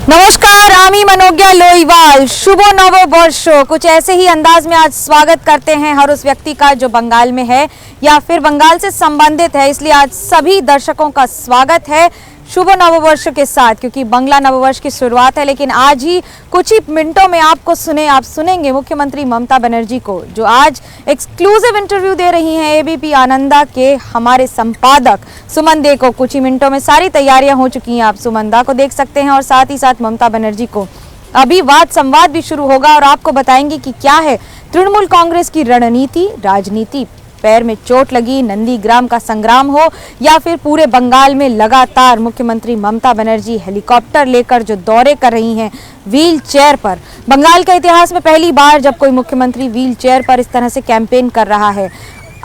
नमस्कार, आमी मनोज्ञा लोईवाल। शुभ नववर्ष। कुछ ऐसे ही अंदाज में आज स्वागत करते हैं हर उस व्यक्ति का जो बंगाल में है या फिर बंगाल से संबंधित है। इसलिए आज सभी दर्शकों का स्वागत है शुभ नववर्ष के साथ, क्योंकि बंगला नववर्ष की शुरुआत है। लेकिन आज ही कुछ ही मिनटों में आप सुनेंगे मुख्यमंत्री ममता बनर्जी को, जो आज एक्सक्लूसिव इंटरव्यू दे रही हैं एबीपी आनंदा के हमारे संपादक सुमन दे को। कुछ ही मिनटों में सारी तैयारियां हो चुकी हैं, आप सुमन दा को देख सकते हैं और साथ ही साथ ममता बनर्जी को। अभी वाद संवाद भी शुरू होगा और आपको बताएंगे कि क्या है तृणमूल कांग्रेस की रणनीति, राजनीति। पैर में चोट लगी, नंदीग्राम का संग्राम हो या फिर पूरे बंगाल में लगातार मुख्यमंत्री ममता बनर्जी हेलीकॉप्टर लेकर जो दौरे कर रही हैं व्हील चेयर पर। बंगाल के इतिहास में पहली बार जब कोई मुख्यमंत्री व्हील चेयर पर इस तरह से कैंपेन कर रहा है।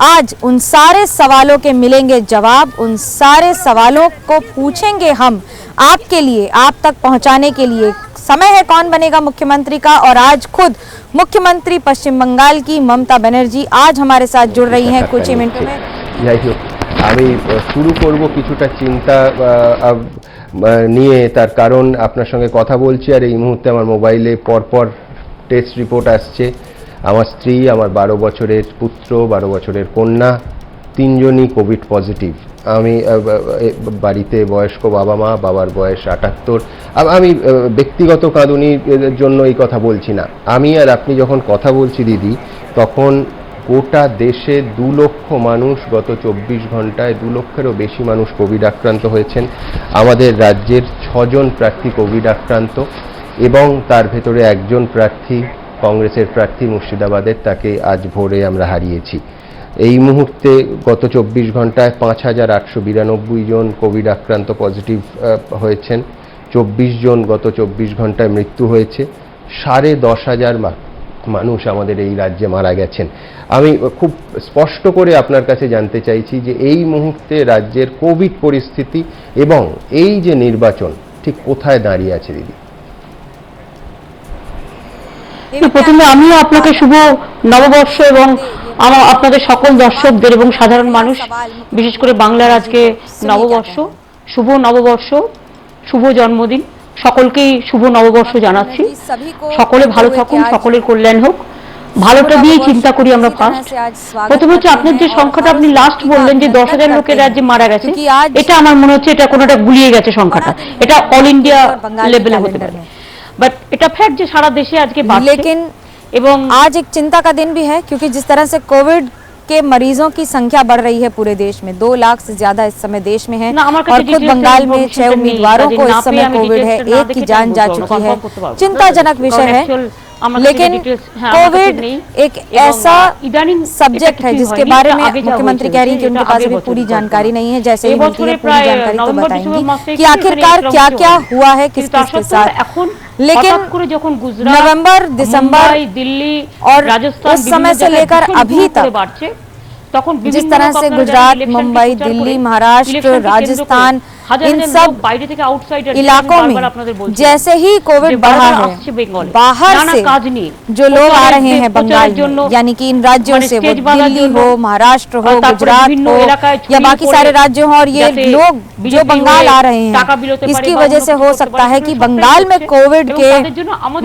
आज उन सारे सवालों के मिलेंगे जवाब, उन सारे सवालों को पूछेंगे हम आपके लिए, आप तक पहुंचाने के लिए। समय है कौन बनेगा मुख्यमंत्री का, और आज खुद मुख्यमंत्री पश्चिम बंगाल की ममता बनर्जी आज हमारे साथ जुड़ रही हैं कुछ ही मिनटों में। যাই হোক, আমি শুরু করব কিছুটা চিন্তা নিয়ে। তার কারণ আপনার সঙ্গে কথা বলছি আর এই মুহূর্তে আমার মোবাইলে পরপর টেস্ট রিপোর্ট আসছে। আমার স্ত্রী, আমার 12 বছরের পুত্র, 12 বছরের কন্যা, তিনজনই কোভিড পজিটিভ। আমি বাড়িতে বয়স্ক বাবা মা, বাবার বয়স 78। আমি ব্যক্তিগত কাঁদুনির জন্য এই কথা বলছি না। আমি আর আপনি যখন কথা বলছি দিদি, তখন গোটা দেশে 2 লক্ষ মানুষ গত 24 ঘন্টায় 2 লক্ষেরও বেশি মানুষ কোভিড আক্রান্ত হয়েছেন। আমাদের রাজ্যের 6 জন প্রার্থী কোভিড আক্রান্ত এবং তার ভেতরে একজন প্রার্থী, কংগ্রেসের প্রার্থী মুর্শিদাবাদের, তাকে আজ ভোরে আমরা হারিয়েছি। এই মুহূর্তে গত 24 ঘন্টায় 5892 জন কোভিড আক্রান্ত পজিটিভ হয়েছেন। 24 জন গত 24 ঘন্টায় মৃত্যু হয়েছে। 10,500 মানুষ আমাদের এই রাজ্যে মারা গেছেন। আমি খুব স্পষ্ট করে আপনার কাছে জানতে চাইছি যে এই মুহূর্তে রাজ্যের কোভিড পরিস্থিতি এবং এই যে নির্বাচন ঠিক কোথায় দাঁড়িয়ে আছে দিদি? প্রথমে আমিও আপনাকে শুভ নববর্ষ এবং আপনাদের সকল দর্শকদের এবং সাধারণ মানুষ, বিশেষ করে বাংলার আজকে নববর্ষ, শুভ নববর্ষ, শুভ জন্মদিন। সকলকেই শুভ নববর্ষ জানাচ্ছি। সকলে ভালো থাকুন, সকলের কল্যাণ হোক। ভালোটা দিয়েই চিন্তা করি আমরা ফার্স্ট। প্রথম হচ্ছে আপনার যে সংখ্যাটা আপনি লাস্ট বললেন যে 10,000 লোকের রাজ্যে মারা গেছে, এটা আমার মনে হচ্ছে এটা কোনোটা গুলিয়ে গেছে সংখ্যাটা। এটা অল ইন্ডিয়া লেভেলে হতে পারে, বাট এটা ফ্যাক্ট যে সারা দেশে আজকে বাড়ছে। लेकिन एवं आज एक चिंता का दिन भी है, क्योंकि जिस तरह से कोविड के मरीजों की संख्या बढ़ रही है पूरे देश में, 2 लाख से ज्यादा इस समय देश में है और खुद बंगाल में 6 उम्मीदवारों को इस समय कोविड है, 1 की जान जा चुकी है। चिंताजनक विषय है, लेकिन कोविड एक ऐसा सब्जेक्ट है जिसके बारे में मुख्यमंत्री कह रही है कि उनके पास अभी पूरी जानकारी नहीं है। जैसे ही मिलती है पूरी जानकारी तो बताएंगी कि आखिरकार क्या क्या हुआ है किस किस के साथ। लेकिन नवंबर, दिसंबर, दिल्ली और उस समय से लेकर अभी तक जिस तरह से गुजरात, मुंबई, दिल्ली, महाराष्ट्र, राजस्थान, इन सब इलाकों में जैसे ही कोविड बढ़ा है, बाहर से जो लोग आ रहे हैं बंगाल में, यानी कि इन राज्यों से, वो दिल्ली हो, महाराष्ट्र हो, गुजरात हो या बाकी सारे राज्य हो, और ये लोग जो बंगाल आ रहे हैं, इसकी वजह से हो सकता है कि बंगाल में कोविड के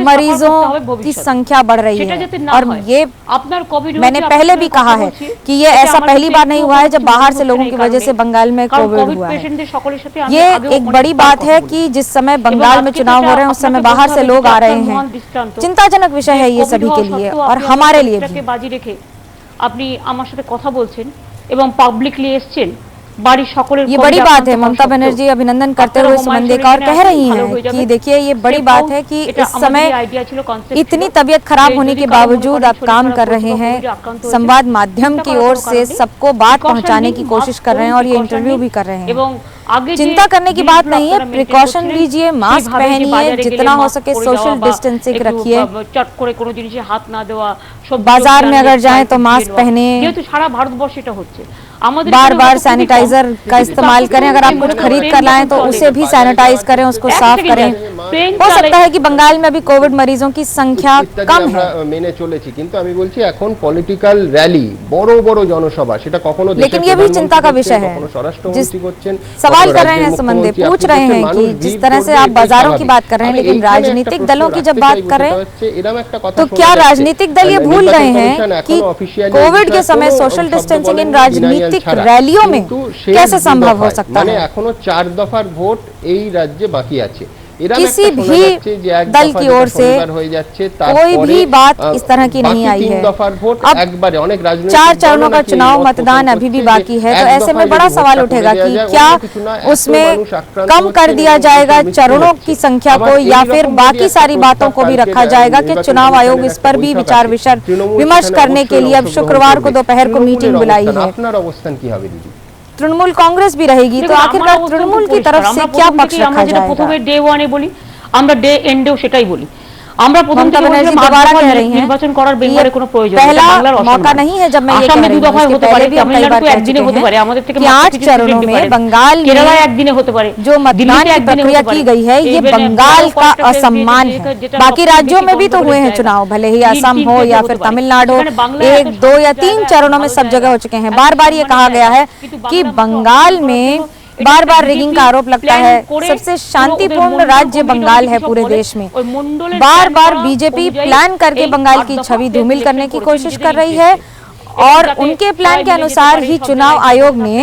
मरीजों की संख्या बढ़ रही है। और ये मैंने पहले भी कहा है कि ये ऐसा पहली बार नहीं हुआ है जब बाहर से लोगों की वजह से बंगाल में कोविड हुआ है। ये एक बड़ी बात है कि जिस समय बंगाल में चुनाव हो रहे हैं उस समय बाहर से लोग आ रहे हैं। चिंताजनक विषय है ये सभी के लिए और हमारे लिए भी। बाजी रेखे আপনি আমার সাথে কথা বলছেন এবং পাবলিকলি এসেছেন, बाड़ी সকলের ये बड़ी बात है। ममता बनर्जी अभिनंदन करते हुए सुमन दे का और कह रही हैं कि देखिए ये बड़ी बात है कि इस समय इतनी तबीयत खराब होने के बावजूद आप काम कर रहे हैं, संवाद माध्यम की ओर से सबको बात पहुंचाने की कोशिश कर रहे हैं और ये इंटरव्यू भी कर रहे हैं। चिंता करने की बात नहीं है, प्रिकॉशन लीजिए, मास्क पहनिए, जितना हो सके सोशल डिस्टेंसिंग रखिए, बाजार में अगर जाएं तो मास्क पहने, बार बार सैनिटाइजर का इस्तेमाल करें, अगर आप कुछ खरीद कर लाएं तो उसे भी सैनिटाइज करें, उसको साफ करें। हो सकता है कि बंगाल में अभी कोविड मरीजों की संख्या कम है, মেনে চলেছি, কিন্তু আমি বলছি এখন পলিটিক্যাল র্যালি, বড় বড় জনসভা, সেটা কখনো लेकिन ये भी चिंता का विषय है। जिस सवाल कर रहे हैं संबंधी, पूछ रहे हैं कि जिस तरह से आप बाजारों की बात कर रहे हैं, लेकिन राजनीतिक दलों की जब बात कर रहे हैं तो क्या राजनीतिक दल ये भूल गए हैं कि कोविड के समय सोशल डिस्टेंसिंग इन राजनीतिक रैलियों में कैसे संभव हो सकता है? এখনো 4 দফার ভোট এই রাজ্যে বাকি আছে। किसी भी दल की ओर से कोई भी बात इस तरह की नहीं आई है। अब 4 चरणों का चुनाव मतदान अभी भी बाकी है, तो ऐसे में बड़ा सवाल उठेगा कि क्या उसमें कम कर दिया जाएगा चरणों की संख्या को, या फिर बाकी सारी बातों को भी रखा जाएगा कि चुनाव आयोग इस पर भी विचार विमर्श करने के लिए अब शुक्रवार को दोपहर को मीटिंग बुलाई है। तृणमूल कांग्रेस भी रहेगी, तो आखिरकार तृणमूल की तरफ से क्या पक्ष रखा जाएगा? প্রথমে ডে 1 বলি, আমরা ডে এন্ডেও সেটাই বলি। আমরা প্রথম থেকে बनर्जी दोबारा कह रही हैं নির্বাচন করার বেঙ্গলের কোনো প্রয়োজন নেই, पहला বাংলার मौका नहीं है जब मैं ये कह रही हूं। দফায় হতে পারে, তামিলনাড়ু একদিনে হতে পারে, আমাদের থেকে 8 चरणों में बंगाल में केरला একদিনে হতে পারে, जो मतदान की प्रक्रिया की गई है, ये बंगाल का असम्मान है। बाकी राज्यों में भी तो हुए हैं चुनाव, भले ही असम हो या फिर तमिलनाडु, 1, 2 या 3 चरणों में सब जगह हो चुके हैं। बार बार ये कहा गया है कि बंगाल में बार बार रिगिंग का आरोप लगता है। सबसे शांतिपूर्ण राज्य बंगाल है पूरे देश में। बार बार बीजेपी प्लान करके बंगाल की छवि धूमिल करने की कोशिश कर रही है, और उनके प्लान के अनुसार ही चुनाव आयोग ने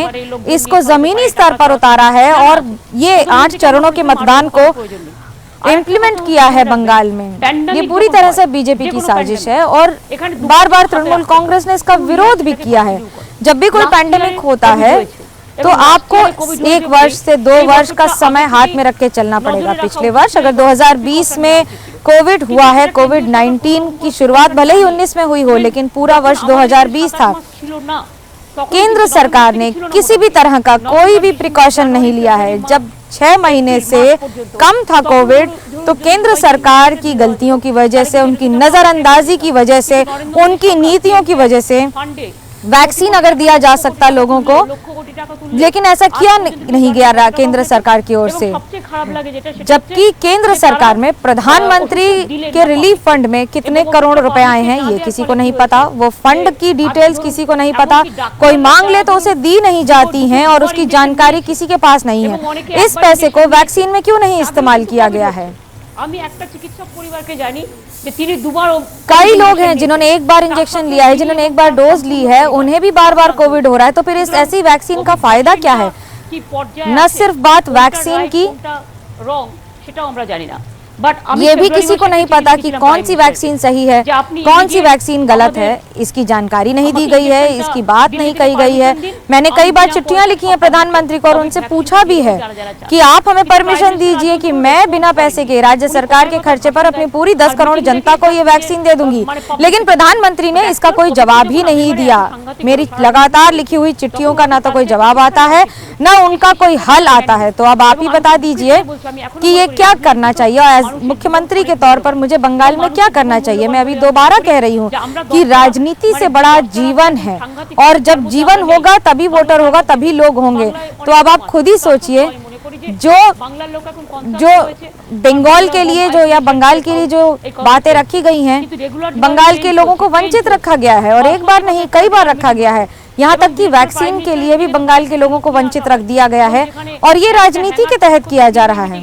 इसको जमीनी स्तर पर उतारा है और ये 8 चरणों के मतदान को इम्प्लीमेंट किया है बंगाल में। ये पूरी तरह से बीजेपी की साजिश है, और बार बार तृणमूल कांग्रेस ने इसका विरोध भी किया है। जब भी कोई पैंडेमिक होता है तो आपको 1 वर्ष से 2 वर्ष का समय हाथ में रख के चलना पड़ेगा। पिछले वर्ष अगर 2020 में कोविड हुआ है, कोविड-19 की शुरुआत भले ही 19 में हुई हो, लेकिन पूरा वर्ष 2020 था। केंद्र सरकार ने किसी भी तरह का कोई भी प्रिकॉशन नहीं लिया है। जब 6 महीने से कम था कोविड, तो केंद्र सरकार की गलतियों की वजह से, उनकी नजरअंदाजी की वजह से, उनकी नीतियों की वजह से वैक्सीन अगर दिया जा सकता लोगों को, लेकिन ऐसा किया नहीं गया केंद्र सरकार की ओर से। जबकि केंद्र सरकार में प्रधानमंत्री के रिलीफ फंड में कितने करोड़ रुपए आए हैं ये किसी को नहीं पता। वो फंड की डिटेल्स किसी को नहीं पता। कोई मांग ले तो उसे दी नहीं जाती हैं और उसकी जानकारी किसी के पास नहीं है। इस पैसे को वैक्सीन में क्यों नहीं इस्तेमाल किया गया है? कई लोग हैं जिन्होंने एक बार इंजेक्शन लिया है, जिन्होंने एक बार डोज ली है, उन्हें भी बार बार कोविड हो रहा है। तो फिर इस ऐसी वैक्सीन का फायदा क्या है? न सिर्फ बात वैक्सीन की, ये भी किसी को नहीं पता कि कौन सी वैक्सीन सही है, कौन सी वैक्सीन गलत है। इसकी जानकारी नहीं दी गई है, इसकी बात नहीं कही गई है। मैंने कई बार चिट्ठियां लिखी हैं प्रधानमंत्री को और उनसे पूछा भी है कि आप हमें परमिशन दीजिए कि मैं बिना पैसे के राज्य सरकार के खर्चे पर अपनी पूरी 10 करोड़ जनता को ये वैक्सीन दे दूंगी। लेकिन प्रधानमंत्री ने इसका कोई जवाब ही नहीं दिया। मेरी लगातार लिखी हुई चिट्ठियों का ना तो कोई जवाब आता है, ना उनका कोई हल आता है। तो अब आप ही बता दीजिए कि ये क्या करना चाहिए। मुख्यमंत्री के तौर पर मुझे बंगाल में क्या करना चाहिए? मैं अभी दोबारा कह रही हूँ कि राजनीति से बड़ा जीवन है, और जब जीवन होगा तभी वोटर होगा, तभी लोग होंगे। तो अब आप खुद ही सोचिए, जो बंगाल के लिए जो या बंगाल के लिए जो बातें रखी गई हैं, बंगाल के लोगों को वंचित रखा गया है, और एक बार नहीं कई बार रखा गया है। यहाँ तक कि वैक्सीन के लिए भी बंगाल के लोगों को वंचित रख दिया गया है, और ये राजनीति के तहत किया जा रहा है।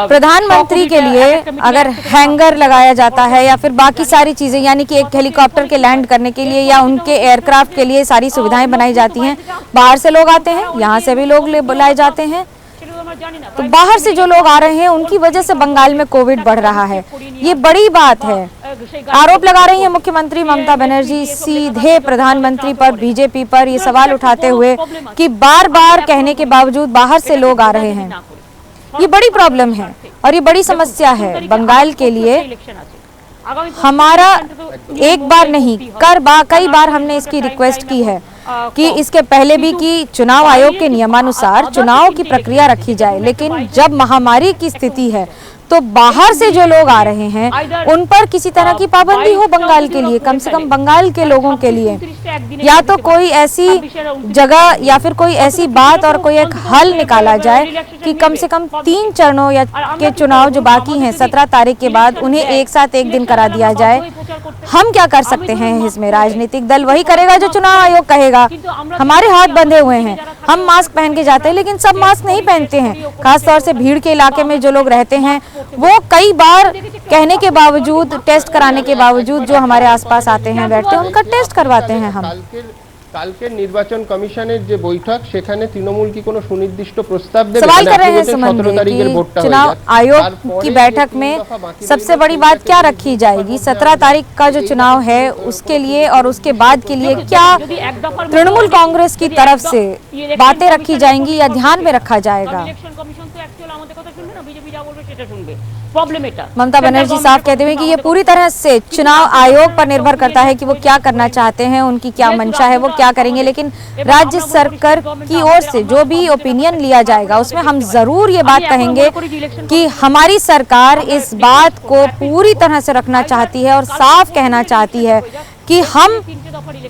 प्रधानमंत्री के लिए अगर हैंगर लगाया जाता है या फिर बाकी सारी चीजें, यानी कि एक हेलीकॉप्टर के लैंड करने के लिए या उनके एयरक्राफ्ट के लिए सारी सुविधाएं बनाई जाती हैं, बाहर से लोग आते हैं, यहाँ से भी लोग बुलाए जाते हैं, तो बाहर से जो लोग आ रहे हैं उनकी वजह से बंगाल में कोविड बढ़ रहा है। ये बड़ी बात है। आरोप लगा रही है मुख्यमंत्री ममता बनर्जी सीधे प्रधानमंत्री पर, बीजेपी पर, ये सवाल उठाते हुए कि बार बार कहने के बावजूद बाहर से लोग आ रहे हैं। ये बड़ी प्रॉब्लम है और ये बड़ी समस्या है बंगाल के लिए। हमारा एक बार नहीं कई बार हमने इसकी रिक्वेस्ट की है कि इसके पहले भी कि चुनाव आयोग के नियमानुसार चुनाव की प्रक्रिया रखी जाए, लेकिन जब महामारी की स्थिति है तो बाहर से जो लोग आ रहे हैं उन पर किसी तरह की पाबंदी हो बंगाल के लिए, कम से कम बंगाल के लोगों के लिए, या तो कोई ऐसी जगह या फिर कोई ऐसी बात और कोई एक हल निकाला जाए कि कम से कम 3 चरणों या के चुनाव जो बाकी हैं 17 तारीख के बाद उन्हें एक साथ एक दिन करा दिया जाए। हम क्या कर सकते हैं इसमें? राजनीतिक दल वही करेगा जो चुनाव आयोग कहेगा। हमारे हाथ बंधे हुए हैं, हम मास्क पहन के जाते हैं लेकिन सब मास्क नहीं पहनते हैं। खासतौर से भीड़ के इलाके में जो लोग रहते हैं वो कई बार कहने के बावजूद, टेस्ट कराने के बावजूद जो हमारे आसपास आते हैं बैठते हैं उनका टेस्ट करवाते हैं हम। কালকের নির্বাচন কমিশনের যে বৈঠক সেখানে তৃণমূল কি কোনো সুনির্দিষ্ট প্রস্তাব দেবে? सवाल कर रहे हैं सुमन कि चुनाव आयोग की बैठक में सबसे बड़ी बात क्या रखी जाएगी? 17 तारीख का जो चुनाव है उसके लिए और उसके बाद के लिए क्या तृणमूल कांग्रेस की तरफ से बातें रखी जाएंगी या ध्यान में रखा जाएगा? ममता बनर्जी साफ कहते हुए कि ये पूरी तरह से चुनाव आयोग पर निर्भर करता है कि वो क्या करना चाहते हैं, उनकी क्या मंशा है, वो क्या करेंगे। लेकिन राज्य सरकार की ओर से जो भी ओपिनियन लिया जाएगा उसमें हम जरूर ये बात कहेंगे कि हमारी सरकार इस बात को पूरी तरह से रखना चाहती है और साफ कहना चाहती है कि हम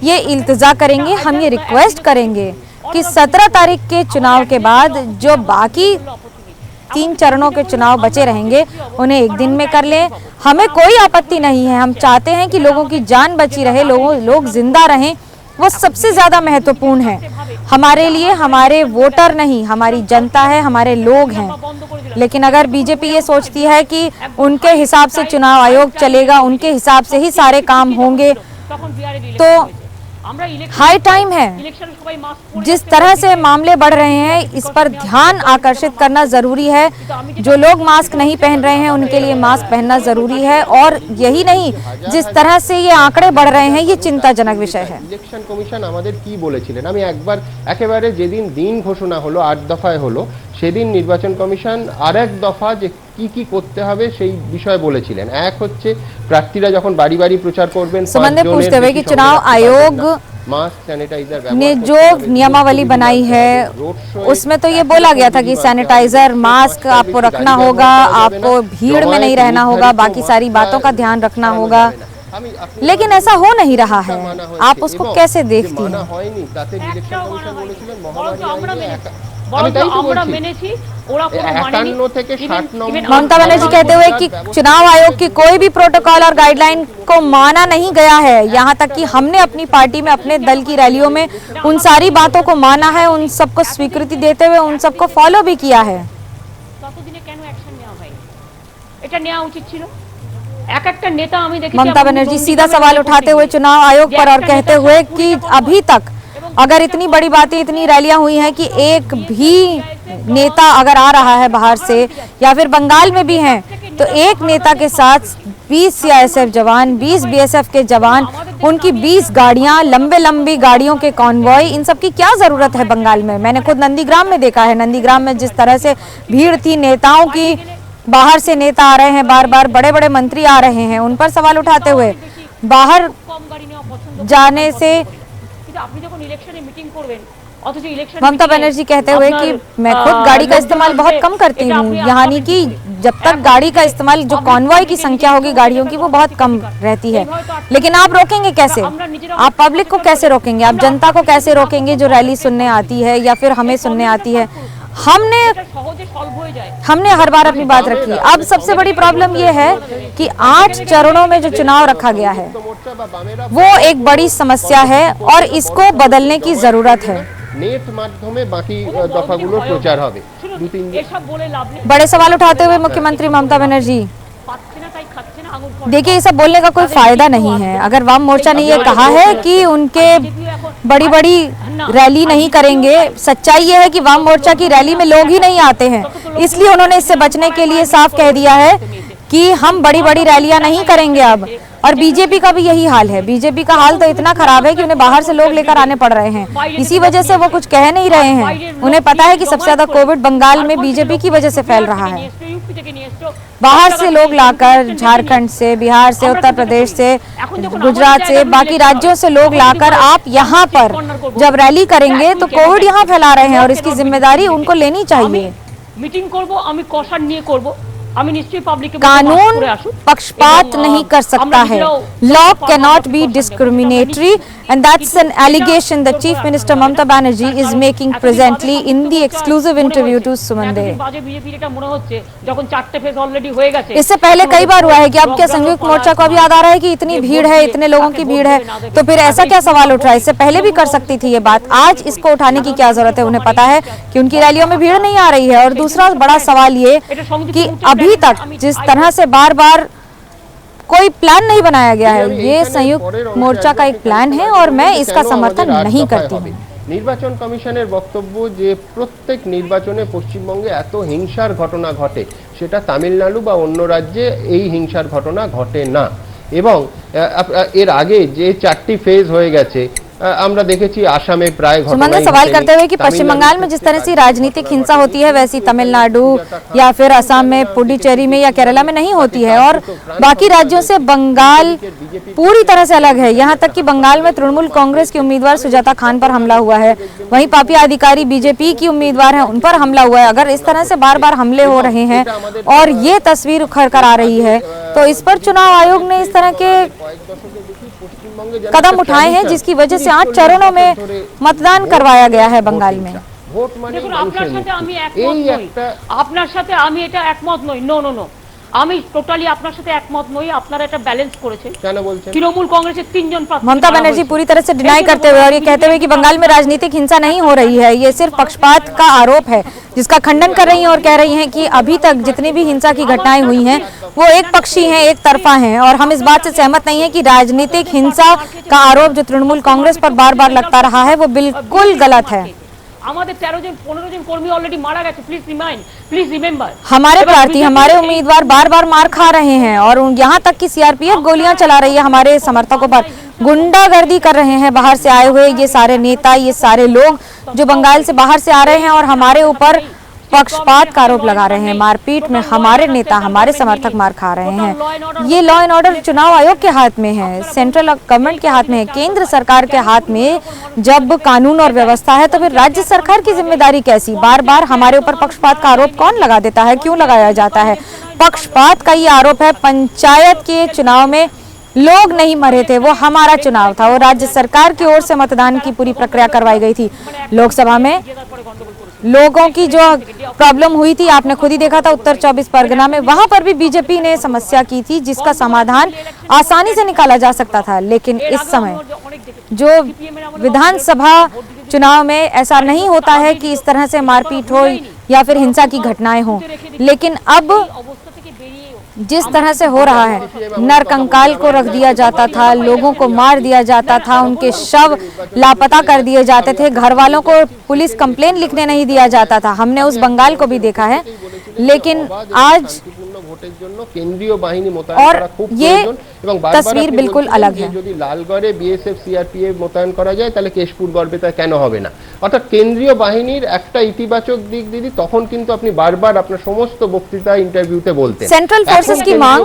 ये इल्तिजा करेंगे, हम ये रिक्वेस्ट करेंगे कि 17 तारीख के चुनाव के बाद जो बाकी 3 चरणों के चुनाव बचे रहेंगे उन्हें एक दिन में कर लें। हमें कोई आपत्ति नहीं है, हम चाहते हैं कि लोगों की जान बची रहे, लोग जिंदा रहें, वो सबसे ज्यादा महत्वपूर्ण है हमारे लिए। हमारे वोटर नहीं, हमारी जनता है, हमारे लोग हैं। लेकिन अगर बीजेपी ये सोचती है कि उनके हिसाब से चुनाव आयोग चलेगा, उनके हिसाब से ही सारे काम होंगे, तो हाई टाइम है। जिस तरह से मामले बढ़ रहे हैं इस पर ध्यान आकर्षित करना जरूरी है। जो लोग मास्क नहीं पहन रहे हैं उनके लिए मास्क पहनना जरूरी है। और यही नहीं, जिस तरह से ये आंकड़े बढ़ रहे हैं ये चिंताजनक विषय है। ইলেকশন কমিশন আমাদের কি বলেছিলেন? আমি একবার একেবারে যেদিন দিন ঘোষণা হলো 8 দফায় হলো সেদিন নির্বাচন কমিশন আরেক দফা যে কি করতে হবে সেই বিষয়ে বলেছিলেন। এক হচ্ছে প্রার্থীরা যখন বাড়ি বাড়ি প্রচার করবেন, संबंध पूछते हुए कि चुनाव आयोग मास्क सैनिटाइजर ने जो नियमावली बनाई है उसमें तो ये बोला गया था कि सैनिटाइजर, मास्क आपको रखना होगा, आपको भीड़ में नहीं रहना होगा, बाकी सारी बातों का ध्यान रखना होगा। लेकिन ऐसा हो नहीं रहा है। आप उसको कैसे देखती हैं? ममता बनर्जी कहते हुए कि चुनाव आयोग की कोई भी प्रोटोकॉल और गाइडलाइन को माना नहीं गया है। यहाँ तक कि हमने अपनी पार्टी में, अपने दल की रैलियों में उन सारी बातों को माना है, उन सबको स्वीकृति देते हुए उन सबको फॉलो भी किया है। ममता बनर्जी सीधा सवाल उठाते हुए चुनाव आयोग पर और कहते हुए कि अभी तक अगर इतनी बड़ी बातें, इतनी रैलियां हुई हैं कि एक भी नेता अगर आ रहा है बाहर से या फिर बंगाल में भी हैं तो एक नेता के साथ 20 सीआईएसएफ जवान, 20 बीएसएफ के जवान, उनकी 20 गाड़ियां, लंबी गाड़ियों के कॉन्वॉय, इन सब की क्या जरूरत है बंगाल में? मैंने खुद नंदीग्राम में देखा है। नंदीग्राम में जिस तरह से भीड़ थी, नेताओं की, बाहर से नेता आ रहे हैं, बार बार बड़े बड़े मंत्री आ रहे हैं, उन पर सवाल उठाते हुए बाहर जाने से ममता बनर्जी कहते हुए कि मैं खुद गाड़ी का इस्तेमाल बहुत कम करती हूँ, यानी कि जब तक गाड़ी का इस्तेमाल, जो कॉन्वॉय की संख्या होगी गाड़ियों की, वो बहुत कम रहती है। लेकिन आप रोकेंगे कैसे? आप पब्लिक को कैसे रोकेंगे? आप जनता को कैसे रोकेंगे जो रैली सुनने आती है या फिर हमें सुनने आती है? हमने हर बार अपनी बात रखी। अब सबसे बड़ी प्रॉब्लम ये है कि 8 चरणों में जो चुनाव रखा गया है वो एक बड़ी समस्या है और इसको बदलने की जरूरत है। नेट माध्यमे बाकी दफागुलोर प्रचार होबे। बड़े सवाल उठाते हुए मुख्यमंत्री ममता बनर्जी, देखिए ये सब बोलने का कोई फायदा नहीं है। अगर वाम मोर्चा ने ये कहा है कि उनके बड़ी बड़ी रैली नहीं करेंगे, सच्चाई ये है कि वाम मोर्चा की रैली में लोग ही नहीं आते हैं, इसलिए उन्होंने इससे बचने के लिए साफ कह दिया है कि हम बड़ी बड़ी रैलियां नहीं करेंगे अब। और बीजेपी का भी यही हाल है। बीजेपी का हाल तो इतना खराब है कि उन्हें बाहर से लोग लेकर आने पड़ रहे हैं, इसी वजह से वो कुछ कह नहीं रहे हैं। उन्हें पता है कि सबसे ज्यादा कोविड बंगाल में बीजेपी की वजह से फैल रहा है। बाहर से लोग लाकर, झारखंड से, बिहार से, उत्तर प्रदेश से, गुजरात से, बाकी राज्यों से लोग लाकर आप यहाँ पर जब रैली करेंगे तो कोविड यहाँ फैला रहे हैं और इसकी जिम्मेदारी उनको लेनी चाहिए। मीटिंग করব, আমি কষার নিয়ে করব, আমি নিশ্চয়ই পাবলিক कानून पक्षपात नहीं कर सकता है. Law cannot be discriminatory, and that's an allegation that Chief Minister Mamata Banerjee is making presently in the exclusive interview to Suman De. যখন চারটে ফেজ অলরেডি হয়ে গেছে इससे पहले कई बार हुआ है कि अब क्या संयुक्त मोर्चा को अब याद आ रहा है कि इतनी भीड़ है, इतने लोगों की भीड़ है, तो फिर ऐसा क्या सवाल उठ रहा है? इससे पहले भी कर सकती थी ये बात. आज इसको उठाने की क्या जरूरत है? उन्हें पता है कि उनकी रैलियों में भीड़ नहीं आ रही है. और दूसरा बड़ा सवाल ये कि अभी तक जिस तरह से बार बार कोई प्लान नहीं बनाया गया है, ये संयुक्त मोर्चा का एक प्लान है और मैं इसका समर्थन नहीं करती हूँ. নির্বাচন কমিশনের বক্তব্য যে প্রত্যেক নির্বাচনে পশ্চিমবঙ্গে এত হিংসার ঘটনা ঘটে, সেটা তামিলনাড়ু বা অন্য রাজ্যে এই হিংসার ঘটনা ঘটে না। এবং এর আগে যে 4টি ফেজ হয়ে গেছে আমরা দেখেছি আসামে প্রায় सुमन ने सवाल करते हुए कि पश्चिम बंगाल में जिस तरह से राजनीतिक हिंसा होती है वैसी तमिलनाडु या फिर असम में, पुडुचेरी में या केरला में नहीं होती है, और बाकी राज्यों से बंगाल पूरी तरह से अलग है. यहाँ तक कि बंगाल में तृणमूल कांग्रेस की उम्मीदवार सुजाता खान पर हमला हुआ है, वहीं पापिया अधिकारी बीजेपी की उम्मीदवार है, उन पर हमला हुआ है. अगर इस तरह से बार बार हमले हो रहे हैं और ये तस्वीर उखड़ कर आ रही है, तो इस पर चुनाव आयोग ने इस तरह के कदम उठाए हैं जिसकी वजह से 8 चरणों में मतदान करवाया गया है बंगाल में. ভোট মানে দেখুন আপনার সাথে আমি একমত নই, আপনার সাথে আমি এটা একমত নই. নো আমি টোটালি আপনার সাথে একমত নই. আপনারা এটা ব্যালেন্স করেছেন কেন বলছেন? তৃণমূল কংগ্রেসের 3 জন প্রার্থী ममता बनर्जी पूरी तरह से डिनाई करते हुए और ये कहते हुए कि बंगाल में राजनीतिक हिंसा नहीं हो रही है, ये सिर्फ पक्षपात का आरोप है, जिसका खंडन कर रही हैं और कह रही हैं कि अभी तक जितनी भी हिंसा की घटनाएं हुई हैं वो एक पक्षी हैं, एक तरफा हैं. और हम इस बात से सहमत नहीं है कि राजनीतिक हिंसा का आरोप जो तृणमूल कांग्रेस पर बार बार लगता रहा है वो बिल्कुल गलत है. আমাদের 13 জন 15 জন কর্মী অলরেডি মারা গেছে. প্লিজ রিমেম্বার हमारे प्रार्थी, हमारे उम्मीदवार बार बार मार खा रहे हैं और यहाँ तक कि सीआरपीएफ गोलियां चला रही है हमारे समर्थकों पर. गुंडागर्दी कर रहे हैं बाहर से आए हुए ये सारे नेता, ये सारे लोग जो बंगाल से बाहर से आ रहे हैं और हमारे ऊपर पक्षपात का आरोप लगा रहे हैं. मारपीट में हमारे नेता, हमारे समर्थक मार खा रहे हैं. ये लॉ एंड ऑर्डर चुनाव आयोग के हाथ में है, सेंट्रल गवर्नमेंट के हाथ में है, केंद्र सरकार के हाथ में. जब कानून और व्यवस्था है तो फिर राज्य सरकार की जिम्मेदारी कैसी? बार बार हमारे ऊपर पक्षपात का आरोप कौन लगा देता है? क्यों लगाया जाता है? पक्षपात का ये आरोप है. पंचायत के चुनाव में लोग नहीं मरे थे, वो हमारा चुनाव था, वो राज्य सरकार की ओर से मतदान की पूरी प्रक्रिया करवाई गई थी. लोकसभा में लोगों की जो प्रॉब्लम हुई थी आपने खुद ही देखा था, उत्तर 24 परगना में, वहां पर भी बीजेपी ने समस्या की थी जिसका समाधान आसानी से निकाला जा सकता था. लेकिन इस समय जो विधानसभा चुनाव में ऐसा नहीं होता है कि इस तरह से मारपीट हो या फिर हिंसा की घटनाएं हो. लेकिन अब जिस तरह से हो रहा है, नरकंकाल को रख दिया जाता था, लोगों को मार दिया जाता था, उनके शव लापता कर दिए जाते थे, घर वालों को पुलिस कंप्लेन लिखने नहीं दिया जाता था. हमने उस बंगाल को भी देखा है. लेकिन आज ভোটের জন্য কেন্দ্রীয় বাহিনী মোতায়েন और করা খুব ये প্রয়োজন এবং तस्वीर बिल्कुल अलग है. যদি লালগড়ে বিএসএফ সিআরপিএফ মোতায়েন করা যায় তাহলে কেশপুর গড়বে তা কেন হবে না? অর্থাৎ কেন্দ্রীয় বাহিনীর একটা ইতিবাচক দিক দিদি তখন কিন্তু আপনি বারবার আপনার সমস্ত বক্তৃতা ইন্টারভিউতে বলতেন. सेंट्रल फोर्सेस की मांग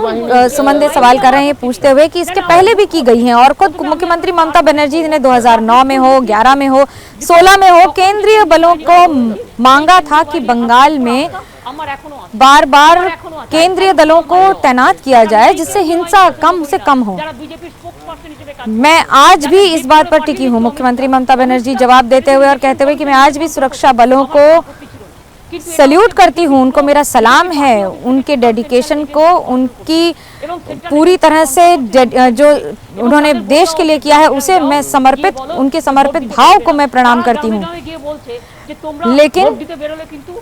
सुमन दे सवाल कर रहे हैं पूछते हुए कि इसके पहले भी की गई है और खुद मुख्यमंत्री ममता बनर्जी ने 2009 में हो, 11 में हो, 16 में हो, केंद्रीय बलों को मांगा था कि बंगाल में बार बार केंद्रीय दलों को तैनात किया जाए जिससे हिंसा कम से कम हो. मैं आज भी इस बात पर टिकी हूँ. मुख्यमंत्री ममता बनर्जी जवाब देते हुए और कहते हुए कि मैं आज भी सुरक्षा बलों को सल्यूट करती हूँ, उनको मेरा सलाम है, उनके डेडिकेशन को, उनकी पूरी तरह से जो उन्होंने देश के लिए किया है उसे मैं समर्पित, उनके समर्पित भाव को मैं प्रणाम करती हूँ. लेकिन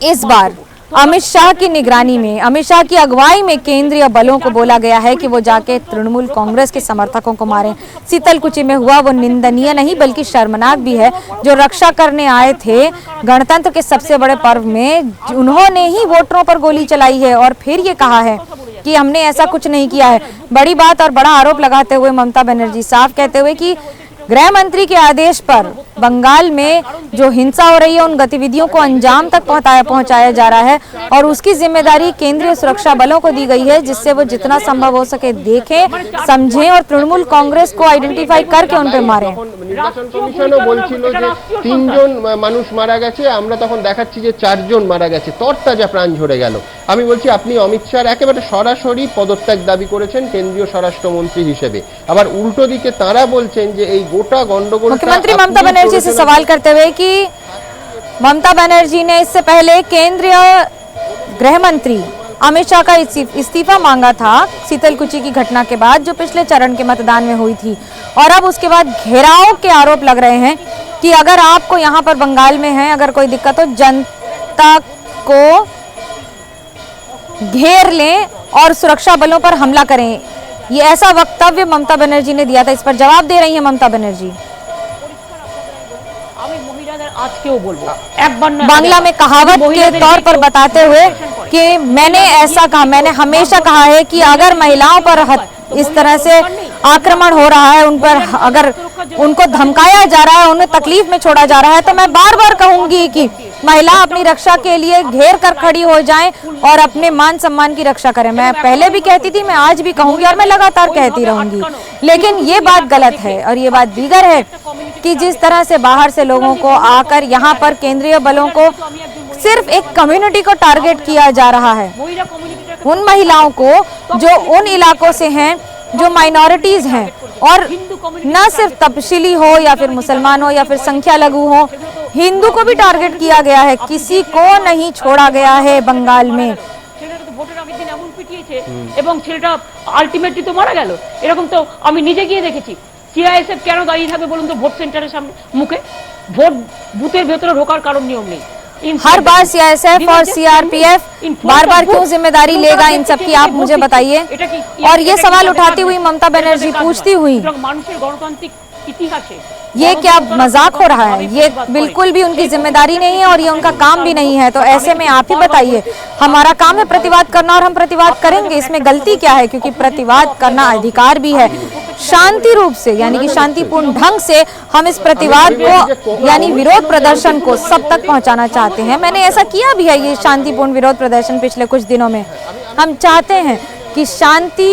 इस बार अमित शाह की निगरानी में, अमित शाह की अगुवाई में केंद्रीय बलों को बोला गया है कि वो जाके तृणमूल कांग्रेस के समर्थकों को मारें. शीतलकुची में हुआ वो निंदनीय नहीं बल्कि शर्मनाक भी है. जो रक्षा करने आए थे गणतंत्र के सबसे बड़े पर्व में, उन्होंने ही वोटरों पर गोली चलाई है और फिर ये कहा है कि हमने ऐसा कुछ नहीं किया है. बड़ी बात और बड़ा आरोप लगाते हुए ममता बनर्जी साफ कहते हुए कि गृह मंत्री के आदेश पर बंगाल में जो हिंसा हो रही है उन गतिविधियों को अंजाम तक पहुंचाया जा रहा है और उसकी जिम्मेदारी केंद्रीय सुरक्षा बलों को दी गई है, जिससे वो जितना संभव हो सके देखें, समझें और तृणमूल कांग्रेस को आइडेंटिफाई करके उन पे मारें. নির্বাচন কমিশনও বলছিল যে 3 জন মানুষ মারা গেছে, আমরা তখন দেখাচ্ছি যে 4 জন মারা গেছে, তরতাজা প্রাণ ঝরে গেল. আমি বলছি আপনি অমিত শাহর একেবারে সরাসরি পদত্যাগ দাবি করেছেন কেন্দ্রীয় স্বরাষ্ট্রমন্ত্রী হিসেবে, আবার উল্টো দিকে তারা বলছেন যে এই গোটা গন্ডগোল। मुख्यमंत्री ममता बनर्जी से सवाल करते हुए कि ममता बनर्जी ने इससे पहले केंद्रीय गृह मंत्री अमित शाह का इस्तीफा मांगा था शीतलकुची की घटना के बाद, जो पिछले चरण के मतदान में हुई थी, और अब उसके बाद घेराव के आरोप लग रहे हैं कि अगर आपको यहाँ पर बंगाल में है अगर कोई दिक्कत हो, जनता को घेर लें और सुरक्षा बलों पर हमला करें। ये ऐसा वक्तव्य ममता बनर्जी ने दिया था, इस पर जवाब दे रही हैं ममता बनर्जी। बांग्ला में कहावत के तौर पर बताते हुए कि मैंने ऐसा कहा, मैंने हमेशा कहा है कि अगर महिलाओं पर इस तरह से आक्रमण हो रहा है, उन पर अगर उनको धमकाया जा रहा है, उन्हें तकलीफ में छोड़ा जा रहा है, तो मैं बार बार कहूंगी कि महिला अपनी रक्षा के लिए घेर कर खड़ी हो जाएं और अपने मान सम्मान की रक्षा करें। मैं पहले भी कहती थी, मैं आज भी कहूंगी और मैं लगातार कहती रहूंगी, लेकिन ये बात गलत है और ये बात दीगर है कि जिस तरह से बाहर से लोगों को आकर यहाँ पर केंद्रीय बलों को सिर्फ एक कम्युनिटी को टारगेट किया जा रहा है, उन महिलाओं को जो उन इलाकों से हैं जो माइनॉरिटीज हैं, और न सिर्फ तपशीली हो या फिर मुसलमान हो या फिर संख्या लघु हो, हिंदू को भी टारगेट किया गया है, किसी को नहीं छोड़ा गया है बंगाल में। এবং ছেলেটা আলটিমেটলি তো মারা গেল, এরকম তো আমি নিজে গিয়ে দেখেছি। সিআইএসএফ কেন দাঁড়িয়ে থাকবে বলুন তো ভোট সেন্টারের সামনে মুখে? ভোট বুথের ভেতরে ঢোকার কারণ নিয়ম নেই। हर बार सीआईएसएफ और सीआरपीएफ बार बार क्यों जिम्मेदारी लेगा इन सब की, आप मुझे बताइए। और ये सवाल उठाती हुई ममता बनर्जी पूछती हुई মানুষের গণতান্ত্রিক ইতিহাসে ये क्या मजाक हो रहा है? ये बिल्कुल भी उनकी जिम्मेदारी नहीं है और ये उनका काम भी नहीं है। तो ऐसे में आप ही बताइए, हमारा काम है प्रतिवाद करना और हम प्रतिवाद करेंगे, इसमें गलती क्या है? क्योंकि प्रतिवाद करना अधिकार भी है, शांति रूप से यानी कि शांतिपूर्ण ढंग से हम इस प्रतिवाद को यानी विरोध प्रदर्शन को सब तक पहुंचाना चाहते हैं। मैंने ऐसा किया भी है, ये शांतिपूर्ण विरोध प्रदर्शन पिछले कुछ दिनों में। हम चाहते हैं कि शांति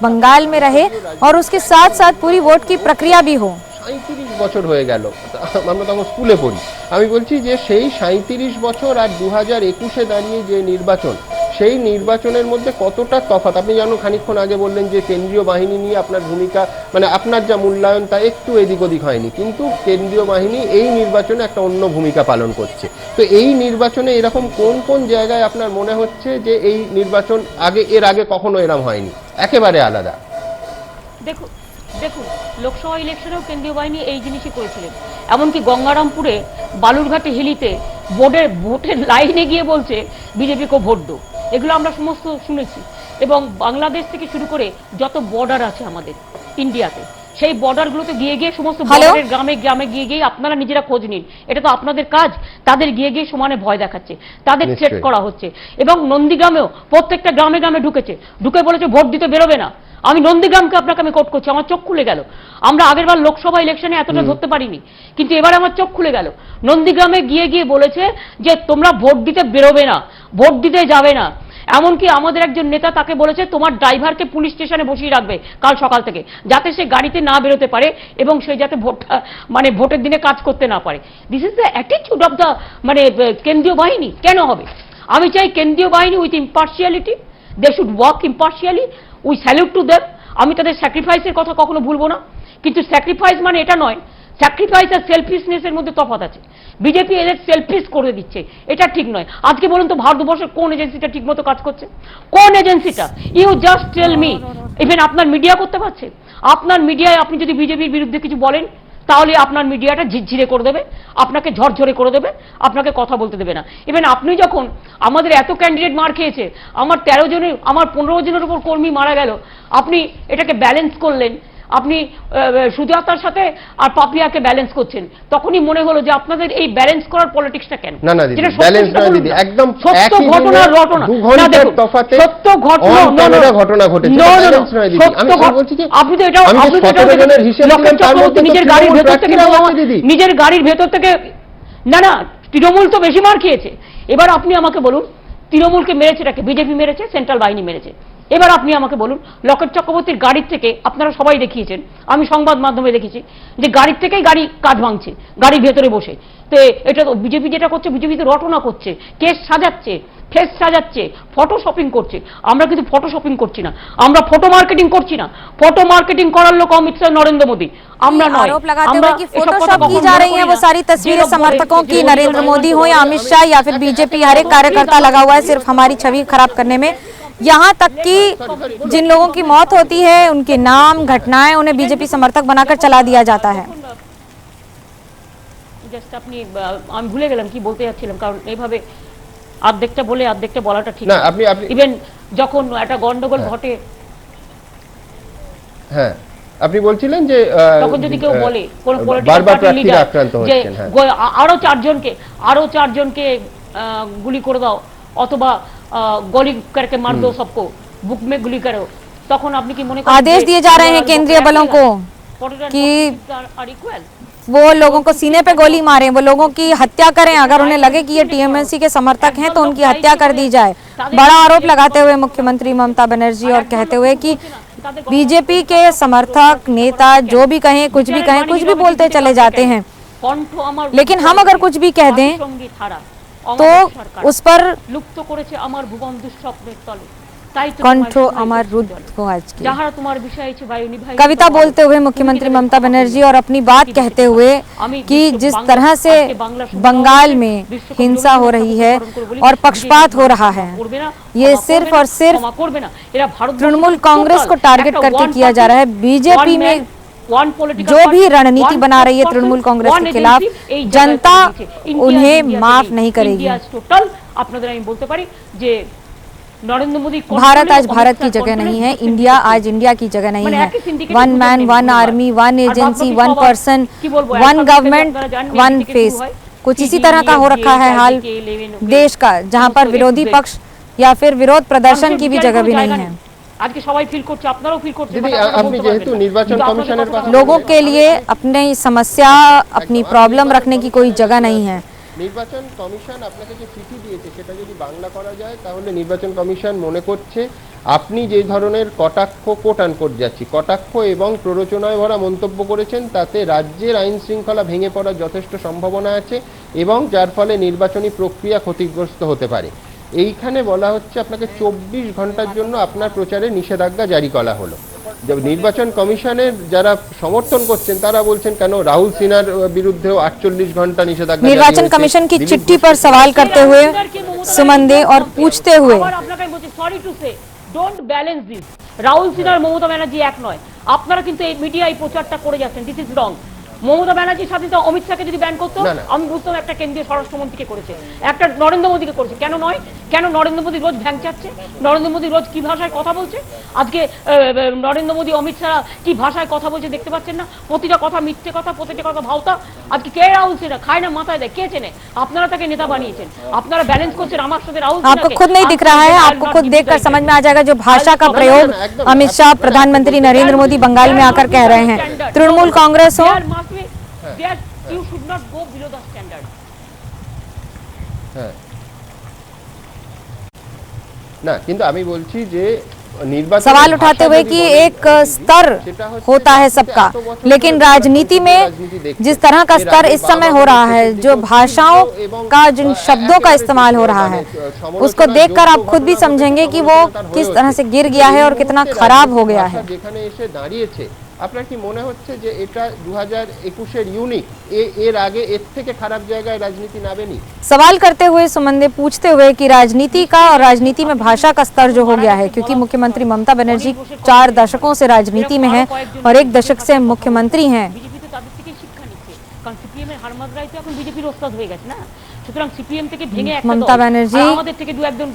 बंगाल में रहे और उसके साथ साथ पूरी वोट की प्रक्रिया भी हो। 37 বছর হয়ে গেল, আমরা তখন স্কুলে পড়ি। আমি বলছি যে সেই 37 বছর আর 2021-এ দাঁড়িয়ে যে নির্বাচন, সেই নির্বাচনের মধ্যে কতটা তফাৎ। আপনি জানো, খানিকক্ষণ আগে বললেন যে কেন্দ্রীয় বাহিনী নিয়ে আপনার ভূমিকা, মানে আপনার যা মূল্যায়ন তা একটু এদিক ওদিক হয়নি, কিন্তু কেন্দ্রীয় বাহিনী এই নির্বাচনে একটা অন্য ভূমিকা পালন করছে। তো এই নির্বাচনে এরকম কোন কোন জায়গায় আপনার মনে হচ্ছে যে এই নির্বাচন এর আগে কখনো এরকম হয়নি, একেবারে আলাদা? দেখুন লোকসভা ইলেকশনেও কেন্দ্রীয় বাহিনী এই জিনিসই করেছিলেন। এমনকি গঙ্গারামপুরে বালুরঘাটে হিলিতে ভোটের লাইনে গিয়ে বলছে বিজেপিকে ভোট দো, এগুলো আমরা সমস্ত শুনেছি। এবং বাংলাদেশ থেকে শুরু করে যত বর্ডার আছে আমাদের ইন্ডিয়াতে, সেই বর্ডারগুলোতে গিয়ে গিয়ে সমস্ত বর্ডারের গ্রামে গ্রামে গিয়ে গিয়ে আপনারা নিজেরা খোঁজ নিন, এটা তো আপনাদের কাজ। তাদের গিয়ে গিয়ে সমানে ভয় দেখাচ্ছে, তাদের থ্রেট করা হচ্ছে। এবং নন্দীগ্রামেও প্রত্যেকটা গ্রামে গ্রামে ঢুকে বলেছে ভোট দিতে বেরোবে না। আমি নন্দীগ্রামকে আপনাকে আমি কোট করছি, আমার চোখ খুলে গেল। আমরা আগেরবার লোকসভা ইলেকশনে এতটা ধরতে পারিনি, কিন্তু এবার আমার চোখ খুলে গেল। নন্দীগ্রামে গিয়ে গিয়ে বলেছে যে তোমরা ভোট দিতে বেরোবে না, ভোট দিতে যাবে না। এমনকি আমাদের একজন নেতা তাকে বলেছে তোমার ড্রাইভারকে পুলিশ স্টেশনে বসিয়ে রাখবে কাল সকাল থেকে, যাতে সে গাড়িতে না বেরোতে পারে এবং সে যাতে ভোটের দিনে কাজ করতে না পারে। This is the attitude of the কেন্দ্রীয় বাহিনী। কেন হবে? আমি চাই কেন্দ্রীয় বাহিনী with impartiality, they should work impartially. We salute to them. আমি তাদের স্যাক্রিফাইসের কথা কখনো ভুলবো না, কিন্তু স্যাক্রিফাইস মানে এটা নয়। স্যাক্রিফাইস আর সেলফিশনেসের মধ্যে তফাৎ আছে। বিজেপি এদের সেলফিশ করে দিচ্ছে, এটা ঠিক নয়। আজকে বলুন তো ভারতবর্ষের কোন এজেন্সিটা ঠিকমতো কাজ করছে? কোন এজেন্সিটা? You just tell me. Even আপনার মিডিয়া করতে পারছে? আপনার মিডিয়ায় আপনি যদি বিজেপির বিরুদ্ধে কিছু বলেন, তাহলে আপনার মিডিয়াটা ঝিরঝিরে করে দেবে, আপনাকে ঝরঝরে করে দেবে, আপনাকে কথা বলতে দেবে না। ইভেন আপনি যখন আমাদের এত ক্যান্ডিডেট মার খেয়েছে, আমার 13 জনের, আমার 15 জনের উপর কর্মী মারা গেল, আপনি এটাকে ব্যালেন্স করলেন, আপনি সুজাতার সাথে আর পাপিয়াকে ব্যালেন্স করছেন। তখনই মনে হলো যে আপনাদের এই ব্যালেন্স করার পলিটিক্সটা কেন? না না দিদি, ব্যালেন্স নয় দিদি, একদম সত্য ঘটনা ঘটনা। 2 ঘন্টার তফাতে সত্য ঘটনা ঘটনা ঘটেছে, ব্যালেন্স নয় দিদি। আমি বলছি যে আপনি তো এটাও, আপনি তো 17 জনের হিসেব দিলেন, তার মধ্যে নিজের গাড়ির ভেতর থেকে, নিজের গাড়ির ভেতর থেকে, না না তৃণমূল তো বেশি মার খেয়েছে। এবার আপনি আমাকে বলুন, তৃণমূলকে মেরেছে এটাকে বিজেপি মেরেছে, সেন্ট্রাল বাহিনী মেরেছে। এবার আপনি আমাকে বলুন, লকেট চক্রবর্তীর গাড়ির থেকে আপনারা সবাই দেখিয়েছেন, আমি সংবাদ মাধ্যমে দেখেছি যে গাড়ির থেকেই গাড়ি কাজ ভাঙছে, গাড়ির ভেতরে বসে। তো এটা তো বিজেপি যেটা করছে, বিজেপি তো রটনা করছে, কেস সাজাচ্ছে, ফেস সাজাচ্ছে, ফটো শপিং করছে। আমরা কিন্তু ফটো শপিং করছি না, আমরা ফটো মার্কেটিং করছি না। ফটো মার্কেটিং করার লোক অমিত শাহ, নরেंद्र मोदी, আমরা নয়। आरोप लगाते हुए कि फोटोशॉप की जा रही है वो सारी तस्वीरें समर्थकों की, नरेंद्र मोदी हो या अमित शाह या फिर बीजेपी, हर एक कार्यकर्ता लगा हुआ है सिर्फ हमारी छवि खराब करने में। यहाँ तक कि जिन लोगों की मौत होती है उनके नाम, घटनाएं, उन्हें बीजेपी समर्थक बनाकर चला दिया जाता है। জাস্ট আপনি, আমি ভুলে গেলাম কি বলতে যাচ্ছিলাম, কারণ এইভাবে অর্ধেকটা বলে অর্ধেকটা বলাটা ঠিক না। না। আপনি ইভেন যখন একটা গন্ডগোল ঘটে, হ্যাঁ আপনি বলছিলেন যে তখন যদি কেউ বলে কোন বারবার পলিটিক্যাল প্রার্থীরা আক্রান্ত হচ্ছেন, হ্যাঁ, আরো চারজনকে গুলি করে দাও অথবা गोली करके मार दो सबको, बुक में गुली करो, तখন আপনি কি মনে করেন आदेश दिए जा रहे हैं केंद्रीय बलों को कि वो लोगों को सीने पे गोली मारें, वो लोगों की हत्या करें, अगर उन्हें लगे कि ये टीएमसी के समर्थक हैं तो उनकी हत्या कर दी जाए। बड़ा आरोप लगाते हुए मुख्यमंत्री ममता बनर्जी और कहते हुए कि बीजेपी के समर्थक नेता जो भी कहें, कुछ भी कहें, कुछ भी बोलते चले जाते हैं, लेकिन हम अगर कुछ भी कह दें तो उस पर लुप्त করেছে আমার ভুবন দুঃস্বপ্নের তলে। कंठ अमर रुद्ध को आज की যাহারা তোমার বিষয় ছে বায়ু নিভাই। कविता बोलते हुए मुख्यमंत्री ममता बनर्जी और अपनी बात कहते हुए कि जिस तरह से बंगाल में हिंसा हो रही है और पक्षपात हो रहा है, ये सिर्फ और सिर्फ तृणमूल कांग्रेस को टारगेट करके किया जा रहा है। बीजेपी में जो भी रणनीति बना रही है तृणमूल कांग्रेस के खिलाफ, जनता उन्हें माफ नहीं करेगी। আপনাদের আমি বলতে পারি যে नरेंद्र मोदी, भारत आज भारत की जगह नहीं है, इंडिया आज इंडिया की जगह नहीं है। One man, one army, one agency, one person, one government, one face, कुछ इसी तरह का हो रखा है हाल देश का, जहां पर विरोधी पक्ष या फिर विरोध प्रदर्शन की भी जगह भी नहीं है। আজকে সবাই ফিল করছে, আপনারাও ফিল করছেন। আপনি যেহেতু নির্বাচন কমিশনের কথা, लोगों के लिए अपनी समस्या, अपनी प्रॉब्लम रखने की कोई जगह नहीं है। নির্বাচন কমিশন আপনাকে যে চিঠি দিয়েছে সেটা যদি বাংলা করা যায় তাহলে নির্বাচন কমিশন মনে করছে আপনি যে ধরনের কটাক্ষ, কোট আনকোট যাচ্ছি, কটাক্ষ এবং প্ররোচনায় ভরা মন্তব্য করেছেন তাতে রাজ্যের আইন শৃঙ্খলা ভেঙে পড়ার যথেষ্ট সম্ভাবনা আছে এবং যার ফলে নির্বাচনী প্রক্রিয়া ক্ষতিগ্রস্ত হতে পারে। এইখানে বলা হচ্ছে আপনাকে 24 ঘন্টার জন্য আপনার প্রচারে নিষেধাজ্ঞা জারি করা হলো। নির্বাচন কমিশনের যারা সমর্থন করছেন তারা বলছেন কেন রাহুল সিনহার বিরুদ্ধেও 48 ঘন্টা নিষেধাজ্ঞা। निर्वाचन कमीशन की चिट्ठी पर सवाल करते हुए सुमन दे और पूछते हुए, sorry to say don't balance this, Rahul সিনহার মমতা ব্যানার্জি এক নয়। আপনারা কিন্তু এই মিডিয়ায় প্রচারটা করে যাচ্ছেন, দিস ইজ রং। মমতা ব্যানার্জির সাথে তো অমিত শাহকে যদি ব্যান করতো আমি বুঝতাম একটা কেন্দ্রীয় স্বরাষ্ট্রমন্ত্রীকে করেছে, একটা নরেন্দ্র মোদীকে করেছে। কেন নয়? কেন নরেন্দ্র মোদী রোজ ভ্যাং চাচ্ছে? নরেন্দ্র মোদী রোজ কি ভাষায় কথা বলছে? আজকে নরেন্দ্র মোদী, অমিত শাহ কি ভাষায় কথা বলছে দেখতে পাচ্ছেন না? প্রতিটা কথা মিথ্যে কথা, প্রতিটা কথা ভাওতা। আজকে কে রাহুল সিনহা খায় না মাথায় দেয়, কে চেনে? আপনারা তাকে নেতা বানিয়েছেন, আপনারা ব্যালেন্স করছেন আমার সাথে রাহুল সিনহাকে। आपको खुद नहीं दिख रहा है, आपको खुद देखकर समझ में आ जाएगा जो भाषा का प्रयोग अमित शाह, प्रधानमंत्री नरेंद्र मोदी बंगाल में आकर कह रहे हैं। तृणमूल कांग्रेस हो, you should not go below the standard. হ্যাঁ না, কিন্তু আমি বলছি যে निर्वाचन सवाल उठाते हुए कि एक स्तर होता है सबका, लेकिन राजनीति में जिस तरह का स्तर इस समय हो रहा है, जो भाषाओं का, जिन शब्दों का इस्तेमाल हो रहा है, उसको देखकर आप खुद भी समझेंगे कि वो किस तरह से गिर गया है और कितना खराब हो गया है। যেখানে এসে দাঁড়িয়েছে আপনার কি মনে হচ্ছে যে এটা 2021 ইউনিক, এর আগে এর থেকে খারাপ জায়গায় রাজনীতি নামেনি? सवाल करते हुए सुमन दे पूछते हुए कि राजनीति का और राजनीति में भाषा का स्तर जो हो गया है, क्योंकि मुख्यमंत्री ममता बनर्जी 4 दशकों से राजनीति में है और 1 दशक से मुख्यमंत्री हैं। ममता बनर्जी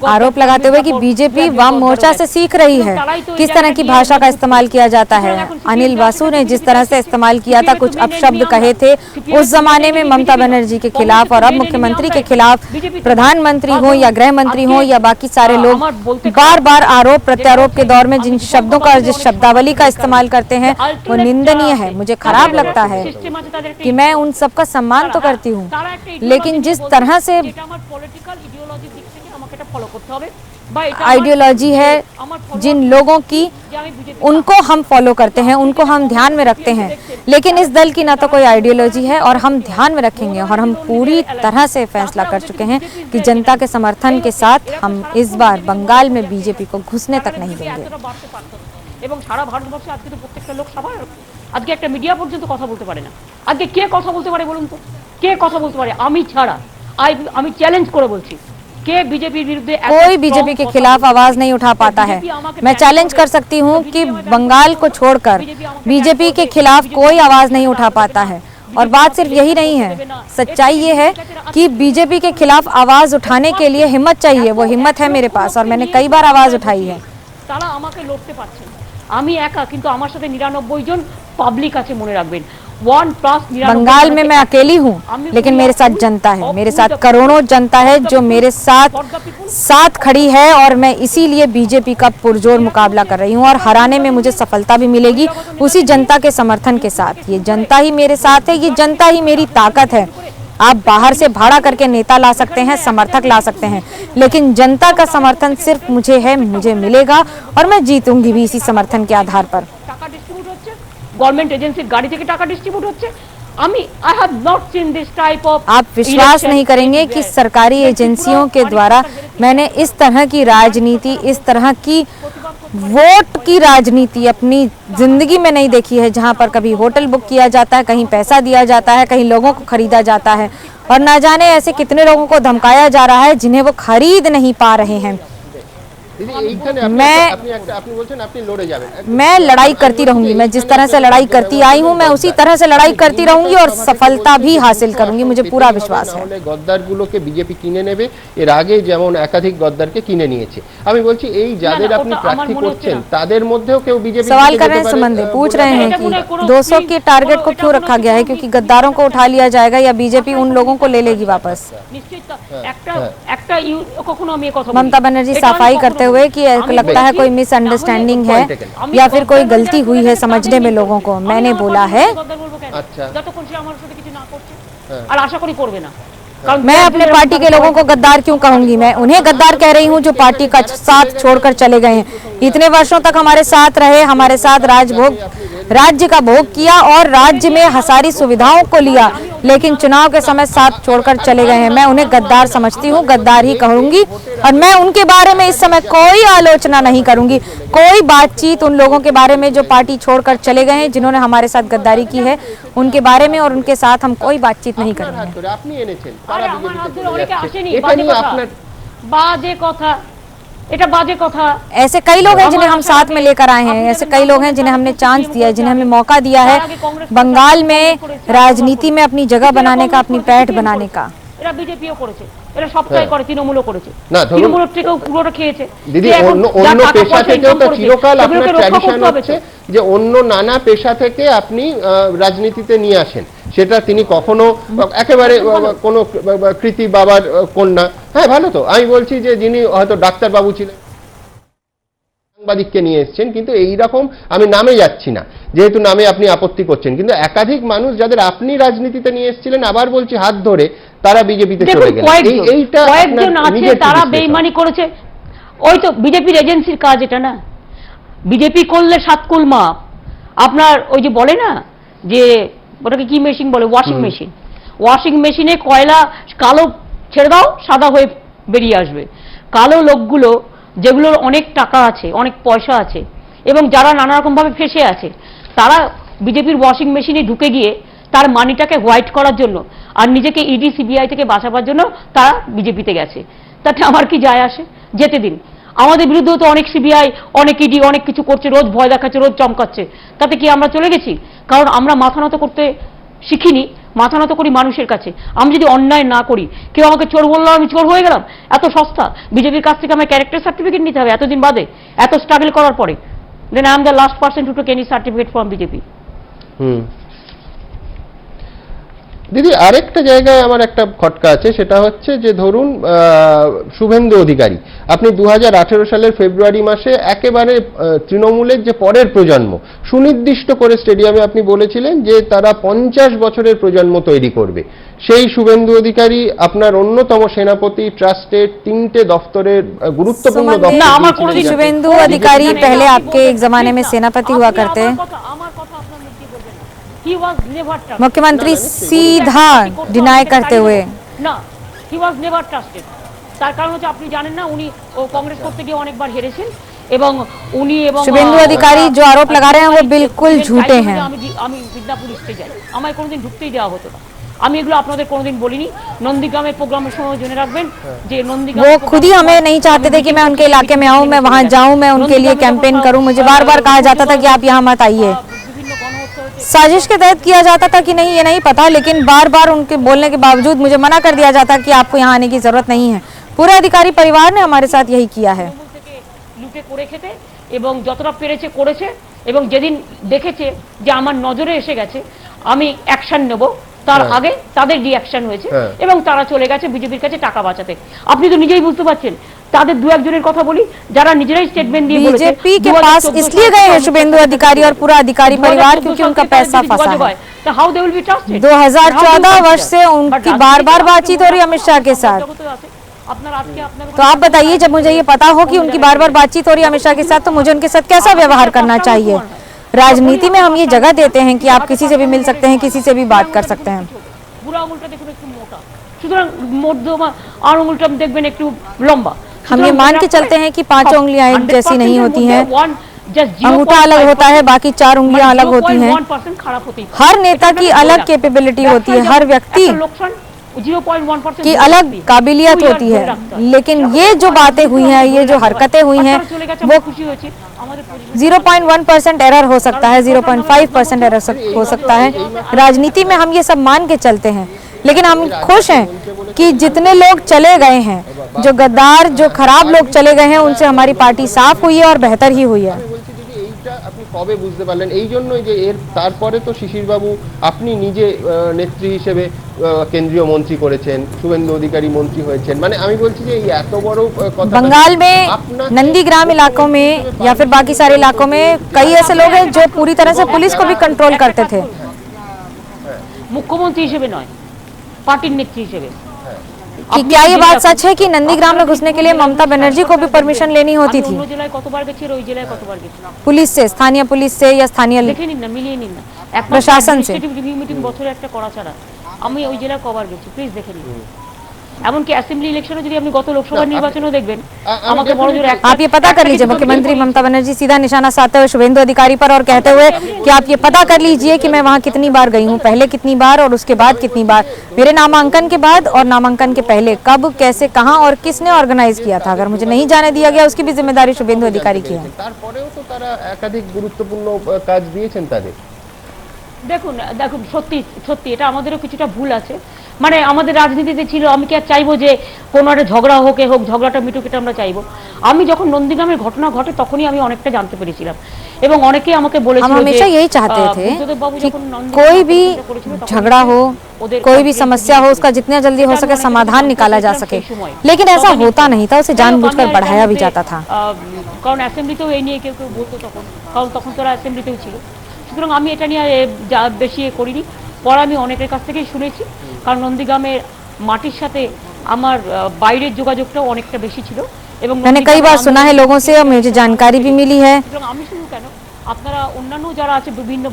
आरोप लगाते हुए कि बीजेपी वाम मोर्चा से सीख रही है किस तरह की भाषा का इस्तेमाल किया जाता है। अनिल बासु ने जिस तरह से इस्तेमाल किया था, कुछ अपशब्द कहे थे उस जमाने में ममता बनर्जी के खिलाफ, और अब मुख्यमंत्री के खिलाफ प्रधानमंत्री हो या गृह मंत्री हो या बाकी सारे लोग बार बार आरोप प्रत्यारोप के दौर में जिन शब्दों का, जिस शब्दावली का इस्तेमाल करते हैं वो निंदनीय है। मुझे खराब लगता है कि मैं उन सबका सम्मान तो करती हूँ, लेकिन जिस तरह से পলিটিক্যাল ইডিওলজি দিক থেকে আমাকে এটা ফলো করতে হবে। आइडियोलॉजी है जिन लोगों की, उनको हम फॉलो करते हैं, उनको हम ध्यान में रखते हैं। लेकिन इस दल की ना तो कोई आइडियोलॉजी है और हम ध्यान में रखेंगे, और हम पूरी तरह से फैसला कर चुके हैं कि जनता के समर्थन के साथ हम इस बार बंगाल में बीजेपी को घुसने तक नहीं देंगे। এবং সারা ভারতবর্ষে আজকে তো প্রত্যেকটা লোক সবাই আজকে একটা মিডিয়া পর্যন্ত কথা বলতে পারে না। আজকে কে কথা বলতে পারে বলুন তো, কে কথা বলতে পারে? আমি ছাড়া। আমি চ্যালেঞ্জ করে বলছি, কে বিজেপির বিরুদ্ধে कोई बीजेपी के खिलाफ आवाज नहीं उठा पाता है। मैं चैलेंज कर सकती हूँ कि बंगाल को छोड़कर बीजेपी के खिलाफ कोई आवाज नहीं उठा पाता है। और बात सिर्फ यही नहीं है, सच्चाई ये है कि बीजेपी के खिलाफ आवाज उठाने के लिए हिम्मत चाहिए। वो हिम्मत है मेरे पास और मैंने कई बार आवाज उठाई है। তারা আমাকে লড়তে পারছে না, আমি একা, কিন্তু আমার সাথে 99 জন পাবলিক আছে, মনে রাখবেন। 1+99 बंगाल में मैं अकेली हूँ, लेकिन मेरे साथ जनता है, मेरे साथ करोड़ों जनता है जो मेरे साथ खड़ी है। और मैं इसीलिए बीजेपी का पुरजोर मुकाबला कर रही हूँ और हराने में मुझे सफलता भी मिलेगी उसी जनता के समर्थन के साथ। ये जनता ही मेरे साथ है, ये जनता ही मेरी ताकत है। आप बाहर से भाड़ा करके नेता ला सकते हैं, समर्थक ला सकते हैं, लेकिन जनता का समर्थन सिर्फ मुझे है, मुझे मिलेगा और मैं जीतूंगी भी इसी समर्थन के आधार पर। गवर्नमेंट एजेंसी गाड़ी থেকে টাকা ডিস্ট্রিবিউট হচ্ছে, আমি I have not seen this type of. आप विश्वास नहीं करेंगे कि सरकारी एजेंसियों के द्वारा मैंने इस तरह की राजनीति, इस तरह की वोट की राजनीति अपनी जिंदगी में नहीं देखी है, जहां पर कभी होटल बुक किया जाता है, कहीं पैसा दिया जाता है, कहीं लोगों को खरीदा जाता है, और ना जाने ऐसे कितने लोगों को धमकाया जा रहा है जिन्हें वो खरीद नहीं पा रहे हैं। मैं लड़ाई करती रहूंगी, मैं जिस तरह से लड़ाई करती आई हूं, मैं उसी तरह से लड़ाई करती रहूंगी और सफलता भी हासिल करूंगी, मुझे पूरा विश्वास है। গদ্দারগুলোকে বিজেপি কিনে নেবে, এর আগে যেমন একাধিক গদ্দারকে কিনে নিয়েছে। আমি বলছি এই যাদের আপনি প্রার্থী করছেন তাদের মধ্যেও কেউ বিজেপি सवाल कर रहे हैं संबंधी, पूछ रहे हैं कि 200 के टारगेट को क्यों रखा गया है, क्योंकि गद्दारों को उठा लिया जाएगा या बीजेपी उन लोगों को ले लेगी वापस। ममता बनर्जी सफाई करते हुए कि लगता है कोई मिसअंडरस्टैंडिंग है या फिर कोई गलती हुई है समझने में लोगों को। मैंने बोला है मैं अपने पार्टी के लोगों को गद्दार क्यों कहूंगी, मैं उन्हें गद्दार कह रही हूं जो पार्टी का साथ छोड़कर चले गए हैं। इतने वर्षों तक हमारे साथ रहे, हमारे साथ राज्य का भोग किया और राज्य में सारी सुविधाओं को लिया, लेकिन चुनाव के समय साथ छोड़कर चले गए हैं। मैं उन्हें गद्दार समझती हूँ, गद्दार ही कहूंगी, और मैं उनके बारे में इस समय कोई आलोचना नहीं करूंगी, कोई बातचीत उन लोगों के बारे में जो पार्टी छोड़कर चले गए हैं, जिन्होंने हमारे साथ गद्दारी की है, उनके बारे में और उनके साथ हम कोई बातचीत नहीं करेंगे। ऐसे कई लोग हैं जिन्हें हम साथ में लेकर आए हैं, ऐसे कई लोग हैं जिन्हें हमने चांस दिया है, जिन्हें हमें मौका दिया है बंगाल में राजनीति में अपनी जगह बनाने का, अपनी पैठ बनाने का। এরা সবটাই করে, তৃণমূলও করেছে, তৃণমূলের থেকেও পুরোটা খেয়েছে। দিদি অন্য পেশা থেকেও তো চিরকাল আপনার ট্র্যাডিশন হচ্ছে যে অন্য নানা পেশা থেকে আপনি রাজনীতিতে নিয়ে আসেন, সেটা তিনি কখনো একেবারে কোনো কৃতি বাবার কন্যা, হ্যাঁ ভালো তো, আমি বলছি যে যিনি হয়তো ডাক্তার বাবু ছিলেন, সাংবাদিককে নিয়ে এসেছেন, কিন্তু এইরকম আমি নামে যাচ্ছি না যেহেতু নামে আপনি আপত্তি করছেন, কিন্তু একাধিক মানুষ যাদের আপনি রাজনীতিতে নিয়ে এসেছিলেন, আবার বলছি হাত ধরে, তারা বিজেপিতে চলে গেলেন। এইটা কয়েকজন আছে তারা বেইমানি করেছে, ওই তো বিজেপির এজেন্সির কাজ এটা না। বিজেপি করলে সাতকুল মাপ, আপনার ওই যে বলে না যে ওটাকে কি মেশিন বলে, ওয়াশিং মেশিন, ওয়াশিং মেশিনে কয়লা কালো ছেড়ে দাও, সাদা হয়ে বেরিয়ে আসবে। কালো লোকগুলো যেগুলোর অনেক টাকা আছে, অনেক পয়সা আছে এবং যারা নানা রকম ভাবে ফেসে আছে, তারা বিজেপির ওয়াশিং মেশিনে ঢুকে গিয়ে তার মানিটাকে হোয়াইট করার জন্য আর নিজেকে ইডি সিবিআই থেকে বাঁচাবার জন্য তারা বিজেপিতে গেছে। তাতে আমার কি যায় আসে, যেতে দিন। আমাদের বিরুদ্ধেও তো অনেক সিবিআই, অনেক ইডি অনেক কিছু করছে, রোজ ভয় দেখাচ্ছে, রোজ চমকাচ্ছে, তাতে কি আমরা চলে গেছি? কারণ আমরা মাথা নত করতে শিখিনি, মাথা নত করি মানুষের কাছে। আমি যদি অন্যায় না করি, কেউ আমাকে চোর বললো, আমি চোর হয়ে গেলাম? এত সস্তা? বিজেপির কাছ থেকে আমার ক্যারেক্টার সার্টিফিকেট নিতে হবে এতদিন বাদে, এত স্ট্রাগল করার পরে? Then I am the last person to take any certificate from BJP. দিদি আরেকটা জায়গায় আমার একটা খটকা আছে, সেটা হচ্ছে যে ধরুন শুভেন্দু অধিকারী, আপনি 2018 সালের ফেব্রুয়ারি মাসে একেবারে তৃণমূলের যে পরের প্রজন্ম সুনির্দিষ্ট করে স্টেডিয়ামে আপনি বলেছিলেন যে তারা 50 বছরের প্রজন্ম তৈরি করবে। সেই শুভেন্দু অধিকারী আপনার অন্যতম সেনাপতি, ট্রাস্টেড 3টে দপ্তরের গুরুত্বপূর্ণ দপ্তর। না, আমার কোনোদিন शुभेंदु अधिकारी पहले आपके एक जमाने में सेनापति हुआ करते। मुख्यमंत्री सीधा डिनाई करते हुए না, হি ওয়াজ নেভার ট্রাস্টেড। তার কারণ হচ্ছে আপনি জানেন না, উনি কংগ্রেস করতে গিয়ে অনেকবার হেরেছেন এবং উনি এবং शुभेंदु अधिकारी जो आरोप लगा रहे हैं वो बिल्कुल झूठे हैं। আমি বিদ্যাপুর স্টে যাই, আমায় কোনোদিন ঢুকতেই দেওয়া হতো না। আমি এগুলো আপনাদের কোনোদিন বলিনি। নন্দীগ্রামের প্রোগ্রামের সময় জেনে রাখবেন যে নন্দীগ্রাম वो खुद ही हमें नहीं चाहते थे कि मैं उनके इलाके में आऊं, मैं वहां जाऊं, मैं उनके लिए कैंपेन करूं। मुझे बार बार कहा जाता था कि आप यहाँ मत आइए। বিভিন্ন গণহত্যা হচ্ছে। साजिश के तहत किया जाता था कि नहीं ये नहीं पता, लेकिन बार बार उनके बोलने के बावजूद मुझे मना कर दिया जाता कि आपको यहाँ आने की जरूरत नहीं है। पूरे अधिकारी परिवार ने हमारे साथ यही किया है। তৃণমূল থেকে লুটে করে খেতে এবং যতটা পেরেছে করেছে এবং যেদিন দেখেছে যে আমার নজরে এসে গেছে আমি অ্যাকশন নেব, তার আগে তাদের রিঅ্যাকশন হয়েছে এবং তারা চলে গেছে বিজেপির কাছে টাকা বাঁচাতে। আপনি তো নিজেই বুঝতে পারছেন। তাদের দু একজনের কথা বলি যারা নিজেরাই স্টেটমেন্ট দিয়ে বলেছে बीजेपी के पास इसलिए गए हैं शुभेंदु अधिकारी और पूरा अधिकारी परिवार क्योंकि उनका पैसा फंसा है। तो how they will be trusted? 2014 वर्ष से उनकी बार बार बातचीत हो रही है अमित शाह के साथ। तो आप बताइए, जब मुझे ये पता हो कि उनकी बार बार बातचीत हो रही है अमित शाह के साथ, तो मुझे उनके साथ कैसा व्यवहार करना चाहिए? राजनीति में हम ये जगह देते हैं कि आप किसी से भी मिल सकते हैं, किसी से भी बात कर सकते हैं। বুড়া আঙুলটা দেখুন একটু মোটা, সুতরাং মধ্যমা আর আঙুলটা দেখবেন একটু লম্বা। हम ये मान के चलते हैं कि 5 उंगलियां एक जैसी नहीं होती हैं, अंगूठा अलग होता है, बाकी 4 उंगलियां अलग होती हैं। हर नेता की अलग कैपेबिलिटी होती है, हर व्यक्ति की अलग काबिलियत होती है, लेकिन ये जो बातें हुई हैं, ये जो हरकतें हुई हैं, वो 0.1% एरर हो सकता है, 0.5% एरर हो सकता है। राजनीति में हम ये सब मान के चलते हैं, लेकिन हम खुश हैं कि जितने लोग चले गए हैं, जो गद्दार, जो खराब लोग चले गए हैं, उनसे हमारी पार्टी साफ हुई है और बेहतर ही हुई है। আপনি কবে বুঝতে পারলেন? এই জন্যই যে এর তারপরে তো শিশির বাবু আপনি নিজে নেত্রী হিসেবে কেন্দ্রীয় মন্ত্রী করেছেন, শুভেন্দু অধিকারী মন্ত্রী হয়েছেন, মানে আমি বলছি যে এই এত বড় কথা। बंगाल में नंदीग्राम इलाकों में या फिर बाकी सारे इलाकों में कई ऐसे लोग हैं जो पूरी तरह से पुलिस को भी कंट्रोल करते थे। মুখ্যমন্ত্রী হিসেবে নয়, পার্টির নেত্রী হিসেবে। कि क्या ये बात सच है कि नंदीग्राम में घुसने के लिए ममता बनर्जी को भी परमिशन लेनी होती थी? অন্য জেলায় কতবার গেছি আর ওই জেলায় কতবার গেছি पुलिस से, स्थानीय पुलिस से या स्थानीय দেখে নিন না, মিলিয়ে নিন না। প্রশাসন সে। রিভিউ মিটিং বছরে একটা করা ছাড়া আমি ওই জেলায় কবার গেছি প্লিজ দেখে নিন। এমনকি অ্যাসেম্বলি ইলেকশনে যদি আপনি গত লোকসভা নির্বাচনেও দেখবেন আমাকে বড় জোর आप ये पता कर लीजिए, मुख्यमंत्री ममता बनर्जी सीधा निशाना साधते हुए शुभेंदु अधिकारी पर और कहते हुए कि आप ये पता कर लीजिए कि मैं वहां कितनी बार गई हूं, पहले कितनी बार और उसके बाद कितनी बार, मेरे नामांकन के बाद और नामांकन के पहले, कब, कैसे, कहां और किसने ऑर्गेनाइज किया था। अगर मुझे नहीं जाने दिया गया उसकी भी जिम्मेदारी शुभेंदु अधिकारी की है। তারপরেও তো তারা একাধিক গুরুত্বপূর্ণ কাজ দিয়েছেন তাদের। দেখুন দেখুন সত্যি সত্যি এটা আমাদেরও কিছুটা ভুল আছে। মানে আমাদের রাজনীতিতে ছিল, আমি কি আর চাইবো যে কোনো একটা ঝগড়া হোক ঝগড়াটা মিটুক, এটা আমরা চাইবো। আমি যখন নন্দীগ্রামের ঘটনা ঘটে তখনই আমি অনেকটা জানতে পেরেছিলাম এবং অনেকে আমাকে বলেছিল हम हमेशा यही चाहते थे कि कोई भी झगड़ा हो, कोई भी समस्या हो, उसका जितना जल्दी हो सके समाधान निकाला जा सके, लेकिन ऐसा होता नहीं था, उसे जानबूझकर बढ़ाया भी जाता था। কারণ অ্যাসেম্বলিতেও এই নিয়ে কেউ কেউ বলতো তখন, কারণ তখন তোরা অ্যাসেম্বলিতেও ছিল। সুতরাং আমি এটা নিয়ে বেশি করিনি। পরে আমি অনেকের কাছ থেকেই শুনেছি, কারণ নন্দীগ্রামের মাটির সাথে আমার বাইরের যোগাযোগটাও অনেকটা বেশি ছিল এবং मैंने कई बार सुना है लोगों से और मुझे जानकारी भी मिली है। আমি শুধু কেন, আপনারা অন্যান্য যারা আছে বিভিন্ন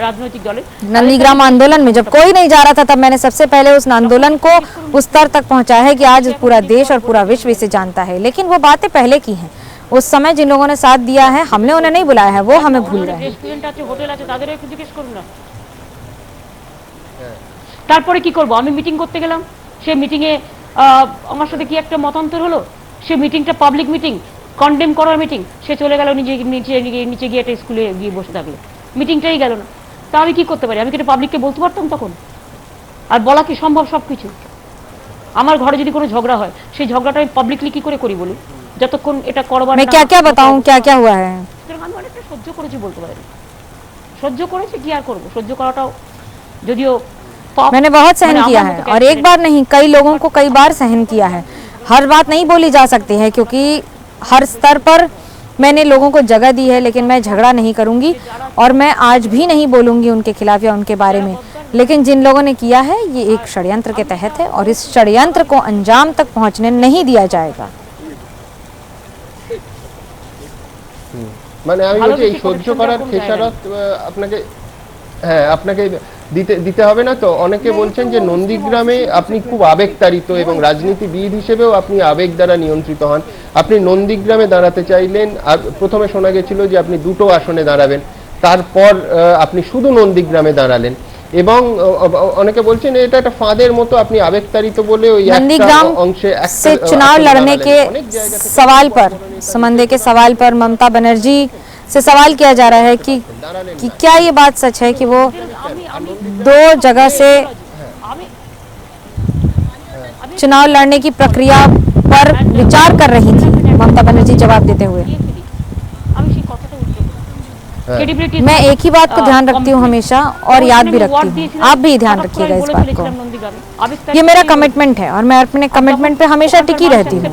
রাজনৈতিক দলের नंदीग्राम आंदोलन में जब कोई नहीं जा रहा था, तब मैंने सबसे पहले उस आंदोलन को उस स्तर तक पहुंचाया है कि आज पूरा देश और पूरा विश्व इसे जानता है। लेकिन वो बातें पहले की हैं, उस समय जिन लोगों ने साथ दिया है, हमने उन्हें नहीं बुलाया है, वो हमें भूल रहे हैं। রেস্টুরেন্ট আছে, হোটেল আছে, তাদেরও একটু জিজ্ঞেস করুন না। তারপরে কি করব? আমি মিটিং করতে গেলাম, সেই মিটিংয়ে আমার সাথে কি একটা মতান্তর হলো, সে মিটিংটা পাবলিক মিটিং, কন্ডেম করার মিটিং, সে চলে গেল নিচে গিয়ে একটা স্কুলে গিয়ে বসে থাকলো, মিটিংটাই গেল না। তা আমি কি করতে পারি? আমি কি এটা পাবলিককে বলতে পারতাম তখন? আর বলা কি সম্ভব সব কিছু? আমার ঘরে যদি কোনো ঝগড়া হয়, সেই ঝগড়াটা আমি পাবলিকলি কি করে করি বলুন? যতক্ষণ এটা করবার मैं क्या क्या बताऊं, क्या क्या हुआ है। আমি অনেকটা সহ্য করেছি বলতে পারি, সহ্য করেছি, কি আর করবো। সহ্য করাটাও যদিও मैंने बहुत सहन किया है, और एक बार नहीं, कई लोगों को कई बार सहन किया है। हर बात नहीं बोली जा सकती है, क्योंकि हर स्तर पर मैंने लोगों को जगह दी है, लेकिन मैं झगड़ा नहीं करूंगी और मैं आज भी नहीं बोलूंगी उनके खिलाफ या उनके बारे में। लेकिन जिन लोगों ने किया है, ये एक षड्यंत्र के तहत है और इस षड्यंत्र को अंजाम तक पहुंचने नहीं दिया जाएगा। মানে আমি বলছি এই সহ্য করার খেসারত আপনাকে, হ্যাঁ আপনাকে দিতে হবে না। তো অনেকে বলছেন যে নন্দীগ্রামে আপনি খুব আবেগতাড়িত এবং রাজনীতিবিদ হিসেবেও আপনি আবেগ দ্বারা নিয়ন্ত্রিত হন। আপনি নন্দীগ্রামে দাঁড়াতে চাইলেন, আর প্রথমে শোনা গেছিল যে আপনি দুটো আসনে দাঁড়াবেন, তারপর আপনি শুধু নন্দীগ্রামে দাঁড়ালেন এবং অনেকে বলছেন এটা একটা ফাঁদের মতো, আপনি আবেগতাড়িত বলে ওই नंदीग्राम অংশে से चुनाव लड़ने के सवाल पर, समंदे के सवाल पर ममता बनर्जी से सवाल किया जा रहा है कि क्या ये बात सच है कि वो दो जगह से चुनाव लड़ने की प्रक्रिया पर विचार कर रही थी। ममता बनर्जी जवाब देते हुए, मैं एक ही बात को ध्यान रखती हूँ हमेशा और याद भी रखती हूँ, आप भी ध्यान रखिएगा इस बात को। ये मेरा कमिटमेंट है और मैं अपने कमिटमेंट पे हमेशा टिकी रहती हूँ।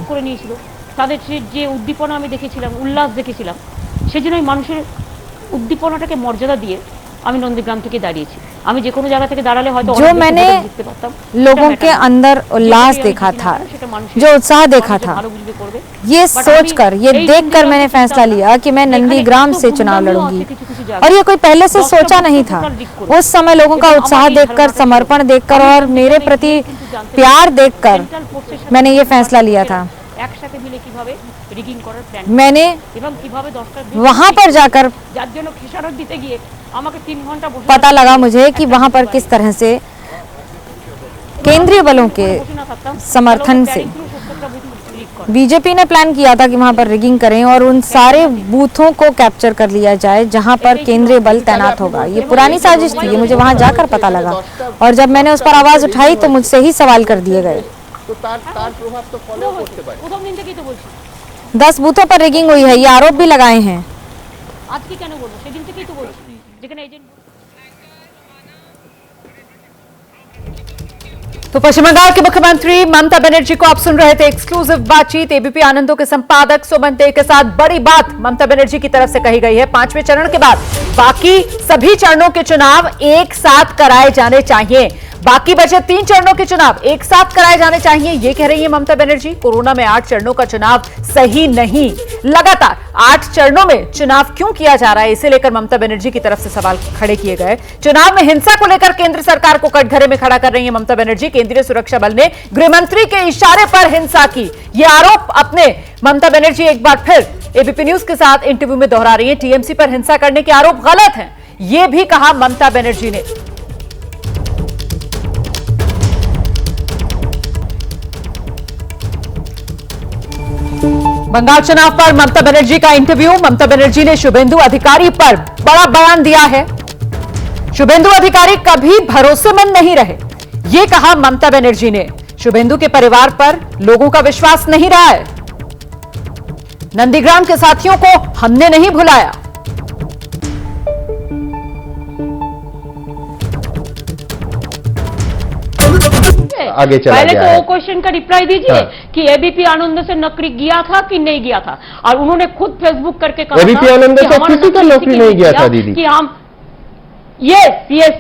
তাদের যে উদ্দীপনা আমি দেখেছিলাম, উল্লাস দেখেছিলাম, সেজন্য আমি মানুষের উদ্দীপনাটাকে মর্যাদা দিয়ে আমি নন্দীগ্রাম থেকে দাঁড়িয়েছি। আমি যে কোনো জায়গা থেকে দাঁড়ালে হয়তো जो मैंने लोगों के अंदर उल्लास देखा था, जो उत्साह देखा था, ये सोचकर, ये देखकर मैंने फैसला लिया कि मैं नंदीग्राम से चुनाव लड़ूंगी। और ये कोई पहले से सोचा नहीं था। उस समय लोगों का उत्साह देखकर, समर्पण देखकर और मेरे प्रति प्यार देखकर मैंने ये फैसला लिया था। मैंने वहां पर जाकर पता लगा मुझे कि वहां पर किस तरह से केंद्रीय बलों के समर्थन से बीजेपी ने प्लान किया था कि वहां पर रिगिंग करें और उन सारे बूथों को कैप्चर कर लिया जाए जहां पर केंद्रीय बल तैनात होगा। ये पुरानी साजिश थी, ये मुझे वहां जाकर पता लगा और जब मैंने उस पर आवाज उठाई तो मुझसे ही सवाल कर दिए गए। 10 बूथों पर रिगिंग हुई है, ये आरोप भी लगाए हैं। तो पश्चिम बंगाल के मुख्यमंत्री ममता बनर्जी को आप सुन रहे थे। एक्सक्लूसिव बातचीत एबीपी आनंदों के संपादक सुमन दे के साथ। बड़ी बात ममता बनर्जी की तरफ से कही गई है, 5वें चरण के बाद बाकी सभी चरणों के चुनाव एक साथ कराए जाने चाहिए। बाकी बचे 3 चरणों के चुनाव एक साथ कराए जाने चाहिए, ये कह रही है ममता बनर्जी। कोरोना में 8 चरणों का चुनाव सही नहीं, लगातार 8 चरणों में चुनाव क्यों किया जा रहा है, इसे लेकर ममता बनर्जी की तरफ से सवाल खड़े किए गए। चुनाव में हिंसा को लेकर केंद्र सरकार को कटघरे में खड़ा कर रही है ममता बनर्जी। केंद्रीय सुरक्षा बल ने गृहमंत्री के इशारे पर हिंसा की, ये आरोप अपने ममता बनर्जी एक बार फिर एबीपी न्यूज के साथ इंटरव्यू में दोहरा रही है। टीएमसी पर हिंसा करने के आरोप गलत हैं, ये भी कहा ममता बनर्जी ने। बंगाल चुनाव पर ममता बनर्जी का इंटरव्यू। ममता बनर्जी ने शुभेंदु अधिकारी पर बड़ा बयान दिया है। शुभेंदु अधिकारी कभी भरोसेमंद नहीं रहे, ये कहा ममता बनर्जी ने। शुभेंदु के परिवार पर लोगों का विश्वास नहीं रहा है। नंदीग्राम के साथियों को हमने नहीं भुलाया। आगे चला पहले गया तो है। वो क्वेश्चन का रिप्लाई दीजिए हाँ। कि एबीपी आनंद से नौकरी गया था कि नहीं गया था। और उन्होंने खुद फेसबुक करके कहा एबीपी आनंद से किसी का नौकरी नहीं गया था दीदी। कि हम यस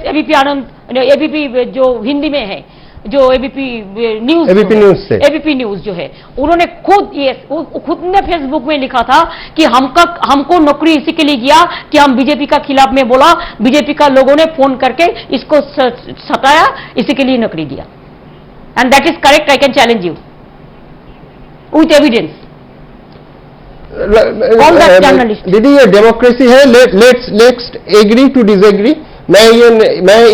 एबीपी आनंद, एबीपी जो हिंदी में है, जो एबीपी न्यूज से एबीपी न्यूज जो है, उन्होंने खुद खुद ने फेसबुक में लिखा था कि हमको नौकरी इसी के लिए गया कि हम बीजेपी का खिलाफ में बोला, बीजेपी का लोगों ने फोन करके इसको सताया, इसी के लिए नौकरी दिया। And that is correct, I can challenge you with evidence. All that journalist. दीदी ये डेमोक्रेसी है, लेट्स एग्री टू डिसएग्री। मैं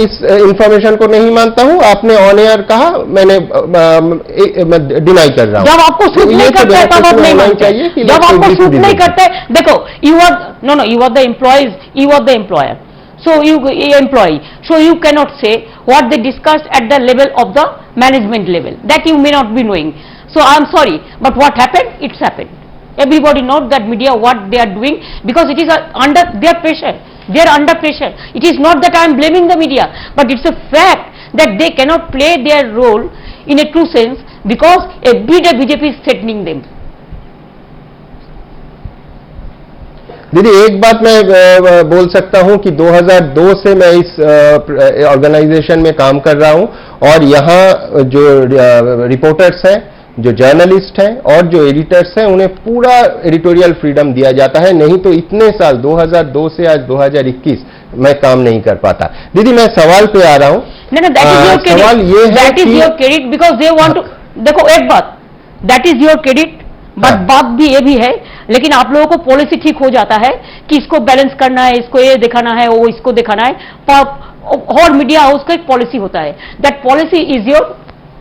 इस इंफॉर्मेशन को नहीं मानता हूं, आपने ऑन एयर कहा, मैं डिनाई कर रहा हूं। जब आपको सूट नहीं करते तब आप नहीं मानते, जब आपको सूट नहीं करते, देखो you are the employees, you are the employer, so you employee, so you cannot say what they discussed at the level of the management level, that you may not be knowing. So I am sorry, but what happened, it's happened. Everybody knows that media what they are doing, because it is under their pressure, they are under pressure. It is not that I am blaming the media, but it's a fact that they cannot play their role in a true sense because every day BJP is threatening them. दीदी एक बात मैं बोल सकता हूं कि 2002 से मैं इस ऑर्गेनाइजेशन में काम कर रहा हूं और यहाँ जो रिपोर्टर्स हैं, जो जर्नलिस्ट हैं और जो एडिटर्स हैं, उन्हें पूरा एडिटोरियल फ्रीडम दिया जाता है, नहीं तो इतने साल 2002 से आज 2021 मैं काम नहीं कर पाता। दीदी मैं सवाल पे आ रहा हूं। सवाल ये है that is your credit because they want to, देखो एक बात, that is your credit, but बात भी ये भी है, लेकिन आप लोगों को पॉलिसी ठीक हो जाता है कि इसको बैलेंस करना है, इसको ये दिखाना है, वो इसको दिखाना है। और मीडिया हाउस का एक पॉलिसी होता है, that policy is your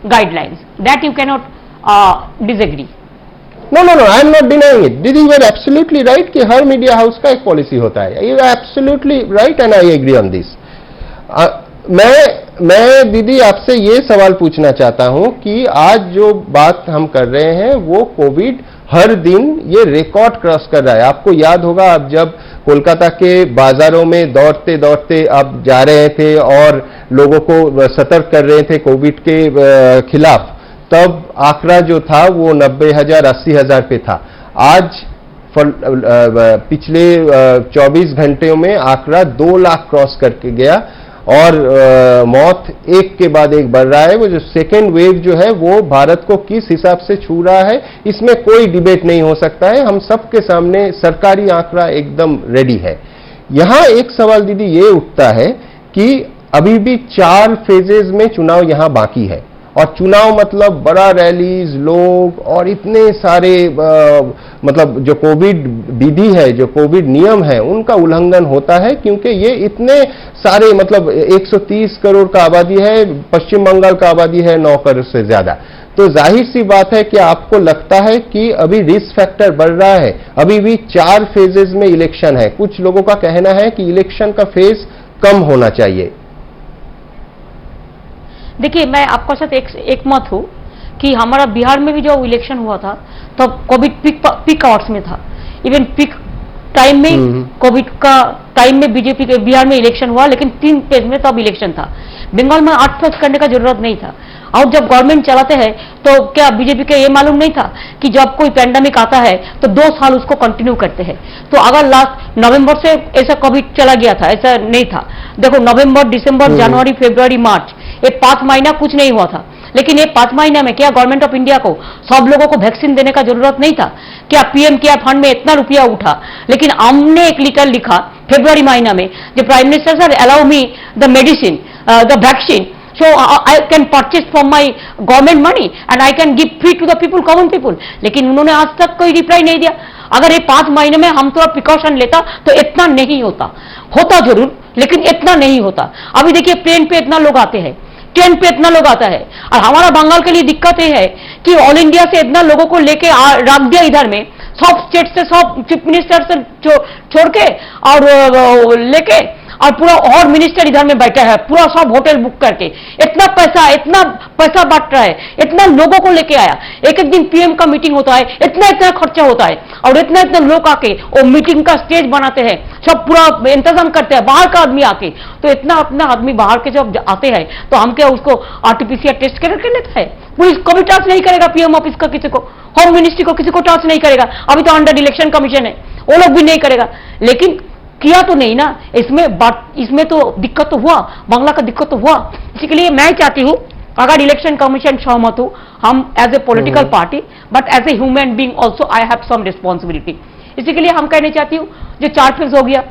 guidelines, that you cannot disagree. No no no, I am not denying it. दीदी यू आर एब्सोल्युटली राइट कि हर मीडिया हाउस का एक पॉलिसी होता है, you are absolutely right and I agree on this. मैं दीदी आपसे ये सवाल पूछना चाहता हूं कि आज जो बात हम कर रहे हैं वो कोविड हर दिन ये रिकॉर्ड क्रॉस कर रहा है। आपको याद होगा आप जब कोलकाता के बाजारों में दौड़ते दौड़ते आप जा रहे थे और लोगों को सतर्क कर रहे थे कोविड के खिलाफ, तब आंकड़ा जो था वो 90,000 80,000 पे था। आज पिछले 24 घंटे में आंकड़ा 2 लाख क्रॉस करके गया और मौत एक के बाद एक बढ़ रहा है। वो जो सेकेंड वेव जो है वो भारत को किस हिसाब से छू रहा है, इसमें कोई डिबेट नहीं हो सकता है। हम सबके सामने सरकारी आंकड़ा एकदम रेडी है। यहां एक सवाल दीदी ये उठता है कि अभी भी 4 फेजेज में चुनाव यहां बाकी है और चुनाव मतलब बड़ा रैलीज, लोग और इतने सारे मतलब जो कोविड विधि है, जो कोविड नियम है, उनका उल्लंघन होता है क्योंकि ये इतने सारे मतलब 130 करोड़ का आबादी है, पश्चिम बंगाल का आबादी है 9 करोड़ से ज्यादा। तो जाहिर सी बात है कि आपको लगता है कि अभी रिस्क फैक्टर बढ़ रहा है। अभी भी 4 फेजेज में इलेक्शन है। कुछ लोगों का कहना है कि इलेक्शन का फेज कम होना चाहिए। देखिए मैं आपका साथ एक मत हूं कि हमारा बिहार में भी जो इलेक्शन हुआ था तो कोविड पीक आवर्स में था, इवन पीक टाइम में कोविड का टाइम में बीजेपी के बिहार में इलेक्शन हुआ, लेकिन 3 फेज में तब इलेक्शन था। बंगाल में 8 फेज करने का जरूरत नहीं था। और जब गवर्नमेंट चलाते हैं तो क्या बीजेपी को ये मालूम नहीं था कि जब कोई पैंडेमिक आता है तो 2 साल उसको कंटिन्यू करते हैं। तो अगर लास्ट नवंबर से ऐसा कोविड चला गया था, ऐसा नहीं था। देखो नवंबर, दिसंबर, जनवरी, फरवरी, मार्च, ये 5 महीना कुछ नहीं हुआ था। लेकिन ये 5 महीना में क्या गवर्नमेंट ऑफ इंडिया को सब लोगों को वैक्सीन देने का जरूरत नहीं था? क्या पीएम केयर फंड में इतना रुपया उठा? लेकिन हमने एक लेटर लिखा फरवरी महीना में, जो prime minister sir allow me the medicine, the vaccine, so I can purchase from my government money and I can give free to the people, common people। लेकिन उन्होंने आज तक कोई रिप्लाई नहीं दिया। अगर ये 5 महीने में हम थोड़ा प्रिकॉशन लेता तो इतना नहीं होता जरूर, लेकिन इतना नहीं होता। अभी देखिए प्लेन पे इतना लोग आते हैं, ट्रेन पे इतना लोग आता है, और हमारा बंगाल के लिए दिक्कत ये है कि ऑल इंडिया से इतना लोगों को लेके रख दिया इधर में, सब स्टेट से, सब चीफ मिनिस्टर से छोड़ के और लेके, और पूरा और मिनिस्टर इधर में बैठा है, पूरा सब होटल बुक करके इतना पैसा बांट रहा है, इतना लोगों को लेके आया। एक दिन पीएम का मीटिंग होता है, इतना खर्चा होता है, और इतना लोग आके वो मीटिंग का स्टेज बनाते हैं, सब पूरा इंतजाम करते हैं, बाहर का आदमी आके। तो इतना अपना आदमी बाहर के जब आते हैं तो हम क्या उसको आरटीपीसीआर टेस्ट कर लेता है? पुलिस को भी टच नहीं करेगा, पीएम ऑफिस का किसी को, होम मिनिस्ट्री को किसी को टच नहीं करेगा। अभी तो अंडर इलेक्शन कमीशन है, वो लोग भी नहीं करेगा। लेकिन किया तो नहीं ना, इसमें तो दिक्कत तो हुआ, बांग्ला का दिक्कत तो हुआ। इसके लिए मैं चाहती हूं अगर इलेक्शन कमीशन सहमत हो, हम as a political party but as a human being also I have some responsibility. इसी के लिए हम कहने चाहती हूँ जो 4 फेज हो गया,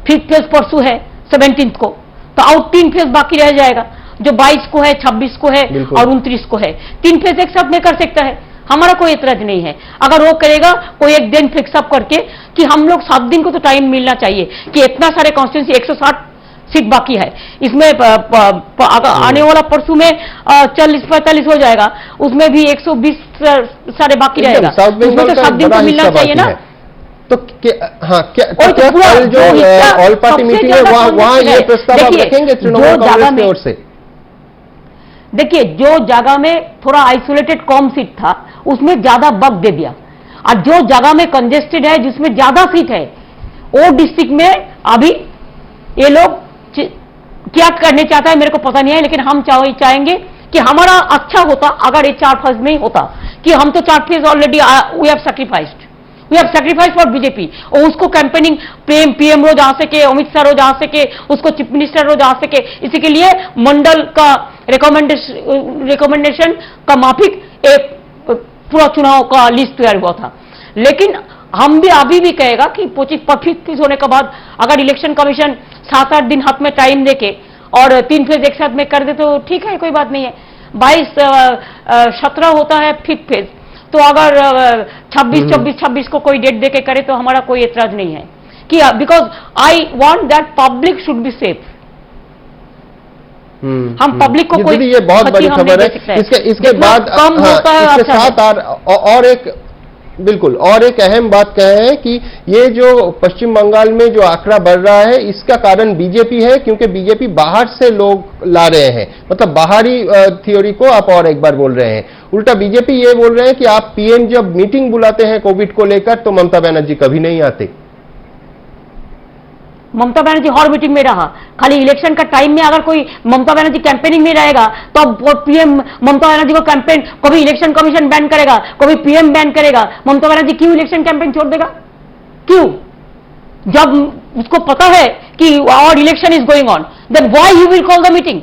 5th फेज परसों है 17 को, तो और 3 फेज बाकी रह जाएगा, जो 22 को है, 26 को है और 29 को है। 3 फेज एक साथ में कर सकता है, हमारा कोई एतराज नहीं है। अगर वो करेगा कोई एक दिन फिक्स अप करके कि हम लोग 7 दिन को तो टाइम मिलना चाहिए कि इतना सारे कॉन्स्टिट्यूंसी 160 सीट बाकी है, इसमें आने वाला परसों में 40-45 हो जाएगा, उसमें भी 120 सारे बाकी रहेगा, उसमें तो 7 दिन को मिलना चाहिए ना। तो हाँ, क्या कल जो ऑल पार्टी मीटिंग है वहां ये प्रस्ताव आप रखेंगे तृणमूल कांग्रेस की ओर से? देखिए जो जगह में थोड़ा आइसोलेटेड कम सीट था उसमें ज्यादा बग दे दिया, और जो जगह में कंजेस्टेड है जिसमें ज्यादा सीट है वो डिस्ट्रिक्ट में अभी ये लोग क्या करने चाहता है मेरे को पता नहीं है, लेकिन हम चाहेंगे कि हमारा अच्छा होता अगर ये 4 फेज में ही होता, कि हम तो 4 phase already we have sacrificed for BJP, और उसको कैंपेनिंग पीएम रोज आ सके, अमित शाह रोज आ सके, उसको चीफ मिनिस्टर रोज आ सके, इसी के लिए मंडल का रिकमेंडेशन का माफिक एक पूरा चुनाव का लिस्ट तैयार हुआ था। लेकिन हम भी अभी भी कहेगा कि 25 होने के बाद अगर इलेक्शन कमीशन 7-8 दिन हाथ में टाइम देके और 3 फेज एक साथ में कर दे तो ठीक है, कोई बात नहीं है। 22-17 होता है 5th फेज, तो अगर 26 को कोई डेट देके करे तो हमारा कोई एतराज नहीं है, कि because I want that public should be safe. हम पब्लिक को कोई ये बहुत बड़ी खबर है। इसके बाद कम होता है, इसके साथ और एक बिल्कुल और एक अहम बात कह है कि ये जो पश्चिम बंगाल में जो आंकड़ा बढ़ रहा है इसका कारण बीजेपी है, क्योंकि बीजेपी बाहर से लोग ला रहे हैं, मतलब बाहरी थ्योरी को आप और एक बार बोल रहे हैं। उल्टा बीजेपी ये बोल रहे हैं कि आप पीएम जब मीटिंग बुलाते हैं कोविड को लेकर तो ममता बनर्जी कभी नहीं आते। ममता बनर्जी हर मीटिंग में रहा, खाली इलेक्शन का टाइम में अगर कोई ममता बनर्जी कैंपेनिंग में रहेगा तो पीएम ममता बनर्जी को कैंपेन, कभी इलेक्शन कमीशन बैन करेगा, कभी पीएम बैन करेगा, ममता बनर्जी क्यों इलेक्शन कैंपेन छोड़ देगा? क्यों? जब उसको पता है कि our election is going on, then why he will call the meeting?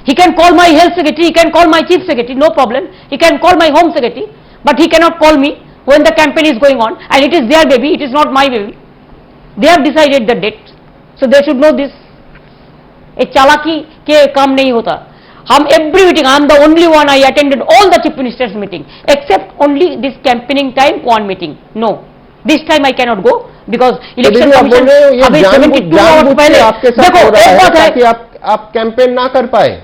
He can call my health secretary, he can call my chief secretary, no problem. He can call my home secretary, but he cannot call me when the campaign is going on, and it is their baby, it is not my baby. They have decided the date, so they should know this. एक चालाकी के काम नहीं होता। हम every meeting, I am the only one, I attended all the chief ministers meeting, except only this campaigning time one meeting. No, this time I cannot go because election commission अभी 72 hours पहले, देखो एक बात है कि आप campaign ना कर पाए।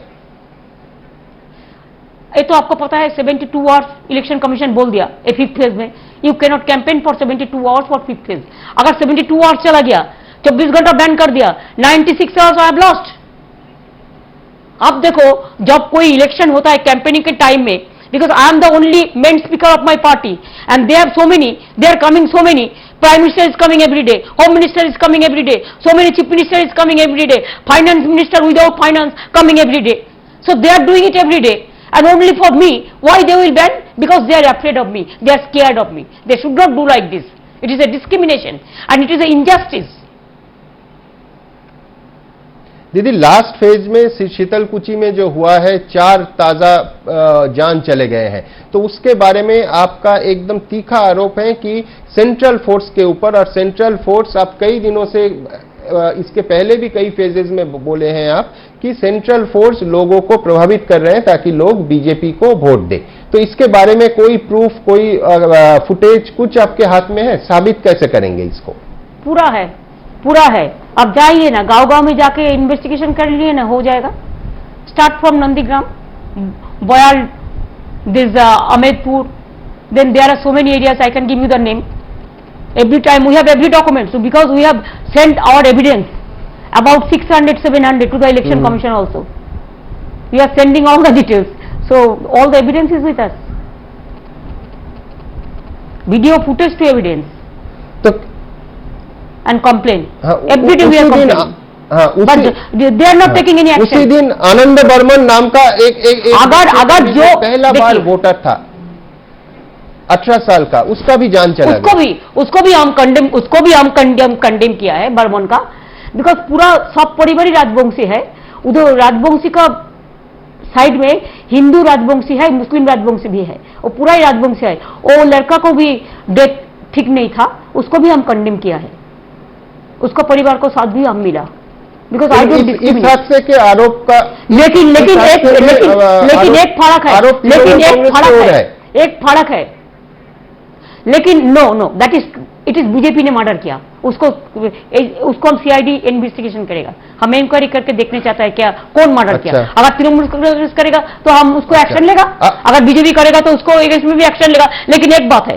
ये तो आपको पता है 72 आवर्स इलेक्शन कमीशन बोल दिया ए 5th फेज में, you can not campaign for 72 hours for 5th phase. अगर 72 आवर्स चला गया, 24 घंटा बैन कर दिया, 96 आवर्स आई हैव लॉस्ट। अब देखो जब कोई इलेक्शन होता है कैंपेनिंग के टाइम में, because I am the only main speaker of my party and they have so many, they are coming so many, prime minister is coming every day, home minister is coming every day, so many chief minister is coming every day, finance minister without finance coming every day, so they are doing it every day. And only for me, why they will ban? Because they are afraid of me, they are scared of me. They should not do like this. It is a discrimination and it is an injustice. दीदी last phase में शीतलकुची में जो हुआ है 4 ताजा जान चले गए हैं, तो उसके बारे में आपका एकदम तीखा आरोप है कि सेंट्रल फोर्स के ऊपर, और सेंट्रल फोर्स आप कई दिनों से इसके पहले भी कई फेजेस में बोले हैं आप कि सेंट्रल फोर्स लोगों को प्रभावित कर रहे हैं ताकि लोग बीजेपी को वोट दें। तो इसके बारे में कोई प्रूफ, कोई फुटेज कुछ आपके हाथ में है? साबित कैसे करेंगे इसको? पूरा है, पूरा है। अब जाइए ना, गांव-गांव में जाके इन्वेस्टिगेशन कर लिए ना, हो जाएगा। Start from Nandigram, Bayal, this Ahmadpur, then there are so many areas, I can give you the name. Every time we have every document, so because we have sent our evidence about 600-700 to the election commission also, we are sending all the details, so all the evidence is with us, video footage to evidence, तो and complain, every day we are complaining, but they are not taking any action. उसी दिन आनंद बर्मन नाम का एक अगर जो पहला बार voter था 18 साल का, उसका भी जान चला गया। उसको भी हम कंडेम किया है बर्मन का, बिकॉज पूरा सब परिवार ही राजवंशी है। उधर राजवंशी का साइड में हिंदू राजवंशी है, मुस्लिम राजवंशी भी है, वो पूरा ही राजवंशी है। वो लड़का को भी डेथ ठीक नहीं था, उसको भी हम कंडेम किया है, उसको परिवार को साथ भी हम मिला, बिकॉज आई डोंट इस हादसे के आरोप का लेकिन एक फर्क है, लेकिन know that is it is BJP ने मर्डर किया, उसको हम सीआईडी इन्वेस्टिगेशन करेगा, हम इंक्वायरी करके देखने चाहता है क्या कौन मर्डर किया। अगर तृणमूल कांग्रेस करेगा तो हम उसको एक्शन लेगा, अगर बीजेपी करेगा तो उसको इसमें भी एक्शन लेगा। लेकिन एक बात है,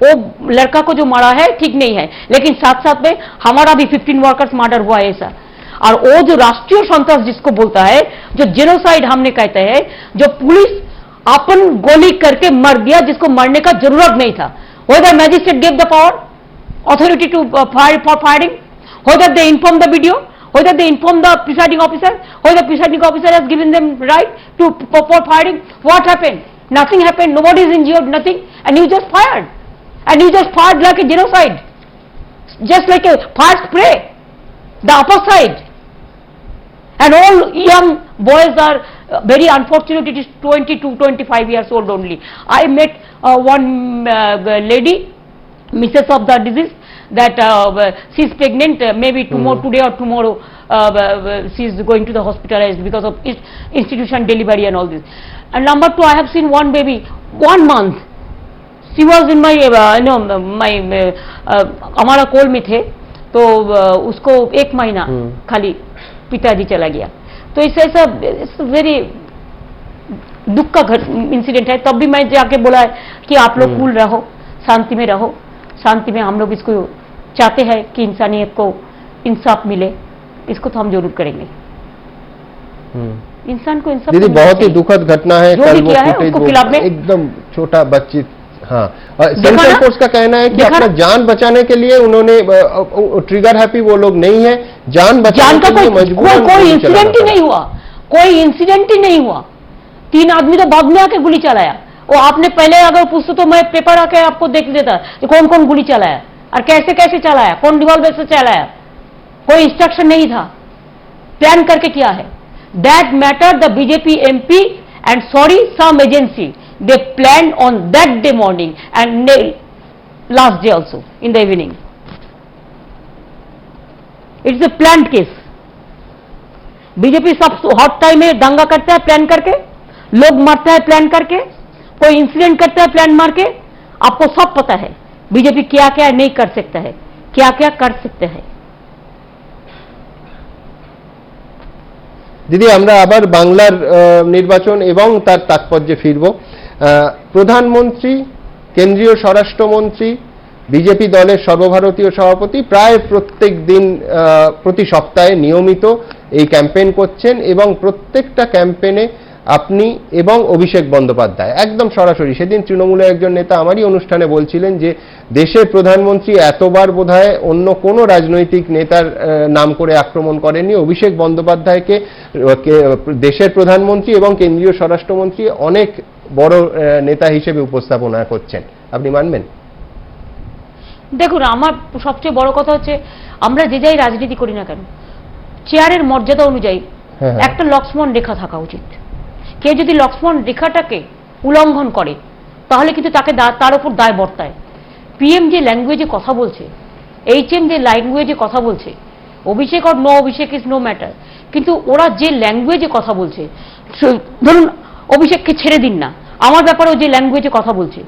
वो लड़का को जो मारा है ठीक नहीं है, लेकिन साथ साथ में हमारा भी 15 वर्कर्स मर्डर हुआ है ऐसा। और वो जो राष्ट्रीय संतोष जिसको बोलता है, जो जेनोसाइड हमने कहते हैं, जो पुलिस अपन गोली करके मर दिया जिसको मरने का जरूरत नहीं था, whether magistrate gave the power authority to fire for firing, whether they informed the video, whether they inform the presiding officer, whether the presiding officer has given them right to for firing. What happened? Nothing happened. Nobody is injured. Nothing, and you just fired, and you just fired like a genocide, just like a fire spray, the upper side. And all young boys are very unfortunate. It is 22, 25 years old only. I met one lady, Mrs. of the disease, that she is pregnant. Maybe tomorrow, today or tomorrow, she is going to the hospitalized because of institution delivery and all this. And number two, I have seen one baby, 1 month. She was in my हमारा कोल में थे, तो उसको 1 महीना खाली पिताजी चला गया. तो इससे ऐसा वेरी दुख का इंसिडेंट है. तब भी मैं जाके बोला कि आप लोग कूल रहो, शांति में रहो. शांति में हम लोग इसको चाहते हैं कि इंसानियत को इंसाफ मिले. इसको तो हम जरूर करेंगे. इंसान को इंसाफ दीदी बहुत ही दुखद घटना है. जो भी किया है उसको खिलाफ में एकदम छोटा बच्ची. हाँ, सेंट्रल फोर्स का कहना है कि अपना जान बचाने के लिए उन्होंने ट्रिगर हैप्पी वो लोग नहीं है. जान बचाने के लिए मजबूर. कोई इंसिडेंट ही नहीं हुआ. कोई इंसिडेंट ही नहीं हुआ. 3 आदमी तो बाद में आके गोली चलाया. वो आपने पहले अगर पूछते तो मैं पेपर आके आपको देख देता कौन कौन गोली चलाया और कैसे कैसे चलाया, कौन रिवॉल्वर से चलाया. कोई इंस्ट्रक्शन नहीं था. प्लान करके किया है. That matter the BJP MP and sorry some agency, they planned on that day morning and last day also in the evening. It's a planned case. BJP सब हॉट टाइम में दंगा करता है प्लान करके, लोग मरता है प्लान करके, कोई इंसिडेंट करता है प्लान मार के. आपको सब पता है बीजेपी क्या क्या नहीं कर सकता है, क्या क्या कर सकते हैं. দিদি আমরা আবার বাংলার নির্বাচন এবং তার তাৎপর্যে ফিরব. প্রধানমন্ত্রী, কেন্দ্রীয় স্বরাষ্ট্রমন্ত্রী, বিজেপি দলের সর্বভারতীয় সভাপতি প্রায় প্রত্যেক দিন প্রতি সপ্তাহে নিয়মিত এই ক্যাম্পেইন করছেন এবং প্রত্যেকটা ক্যাম্পেইনে আপনি এবং অভিষেক বন্দ্যোপাধ্যায় একদম সরাসরি. সেদিন তৃণমূলের একজন নেতা আমারই অনুষ্ঠানে বলছিলেন যে দেশের প্রধানমন্ত্রী এতবার বোধহয় অন্য কোনো রাজনৈতিক নেতার নাম করে আক্রমণ করেননি. অভিষেক বন্দ্যোপাধ্যায়কে দেশের প্রধানমন্ত্রী এবং কেন্দ্রীয় স্বরাষ্ট্রমন্ত্রী অনেক বড় নেতা হিসেবে উপস্থাপনা করছেন. আপনি মানবেন? দেখুন, আমার সবচেয়ে বড় কথা হচ্ছে আমরা যে যাই রাজনীতি করি না কেন, চেয়ারের মর্যাদা অনুযায়ী একটা লক্ষ্মণ রেখা থাকা উচিত. কেউ যদি লক্ষ্মণ রেখাটাকে উল্লঙ্ঘন করে তাহলে কিন্তু তাকে তার উপর দায় বর্তায়. পিএম যে ল্যাঙ্গুয়েজে কথা বলছে, এইচএম যে ল্যাঙ্গুয়েজে কথা বলছে, অভিষেক আর no Abhishek is no matter, কিন্তু ওরা যে ল্যাঙ্গুয়েজে কথা বলছে, ধরুন অভিষেককে ছেড়ে দিন না, আমার ব্যাপারেও যে ল্যাঙ্গুয়েজে কথা বলছে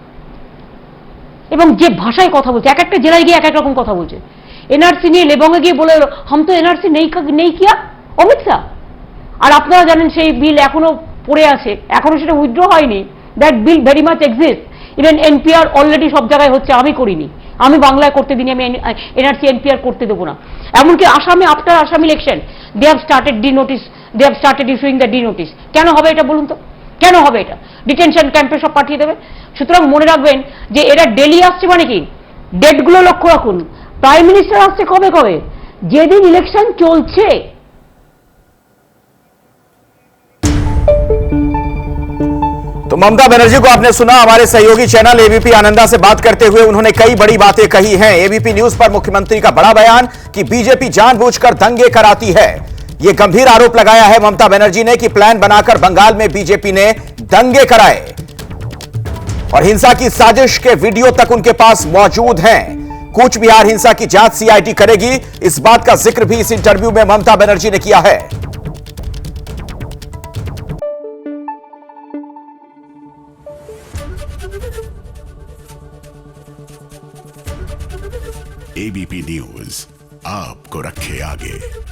এবং যে ভাষায় কথা বলছে, এক একটা জেলায় গিয়ে এক এক রকম কথা বলছে. এনআরসি নিয়ে লেবঙ্গে গিয়ে বলে হাম তো এনআরসি নেই কিয়া অমিত শাহ. আর আপনারা জানেন সেই বিল এখনো পড়ে আছে, এখনো সেটা উইথড্র হয়নি. That bill very much exist. Even NPR already সব জায়গায় হচ্ছে, আমি করিনি, আমি বাংলায় করতে দিইনি, আমি এনআরসি এনপিআর করতে দেবো না. এমনকি আসামে after Assam election they have started D notice, they have started issuing the D notice. কেন হবে এটা বলুন তো, কেন হবে এটা? ডিটেনশন ক্যাম্পে সব পাঠিয়ে দেবে. সুতরাং মনে রাখবেন যে এরা ডেলি আসছে মানে কি, ডেটগুলো লক্ষ্য রাখুন. প্রাইম মিনিস্টার আসছে কবে কবে, যেদিন ইলেকশন চলছে. तो ममता बनर्जी को आपने सुना. हमारे सहयोगी चैनल एबीपी आनंदा से बात करते हुए उन्होंने कई बड़ी बातें कही हैं. एबीपी न्यूज पर मुख्यमंत्री का बड़ा बयान कि बीजेपी जानबूझकर दंगे कराती है. यह गंभीर आरोप लगाया है ममता बनर्जी ने कि प्लान बनाकर बंगाल में बीजेपी ने दंगे कराए और हिंसा की साजिश के वीडियो तक उनके पास मौजूद हैं. कूच बिहार हिंसा की जांच सीआईडी करेगी, इस बात का जिक्र भी इस इंटरव्यू में ममता बनर्जी ने किया है. एबीपी न्यूज आपको रखे आगे.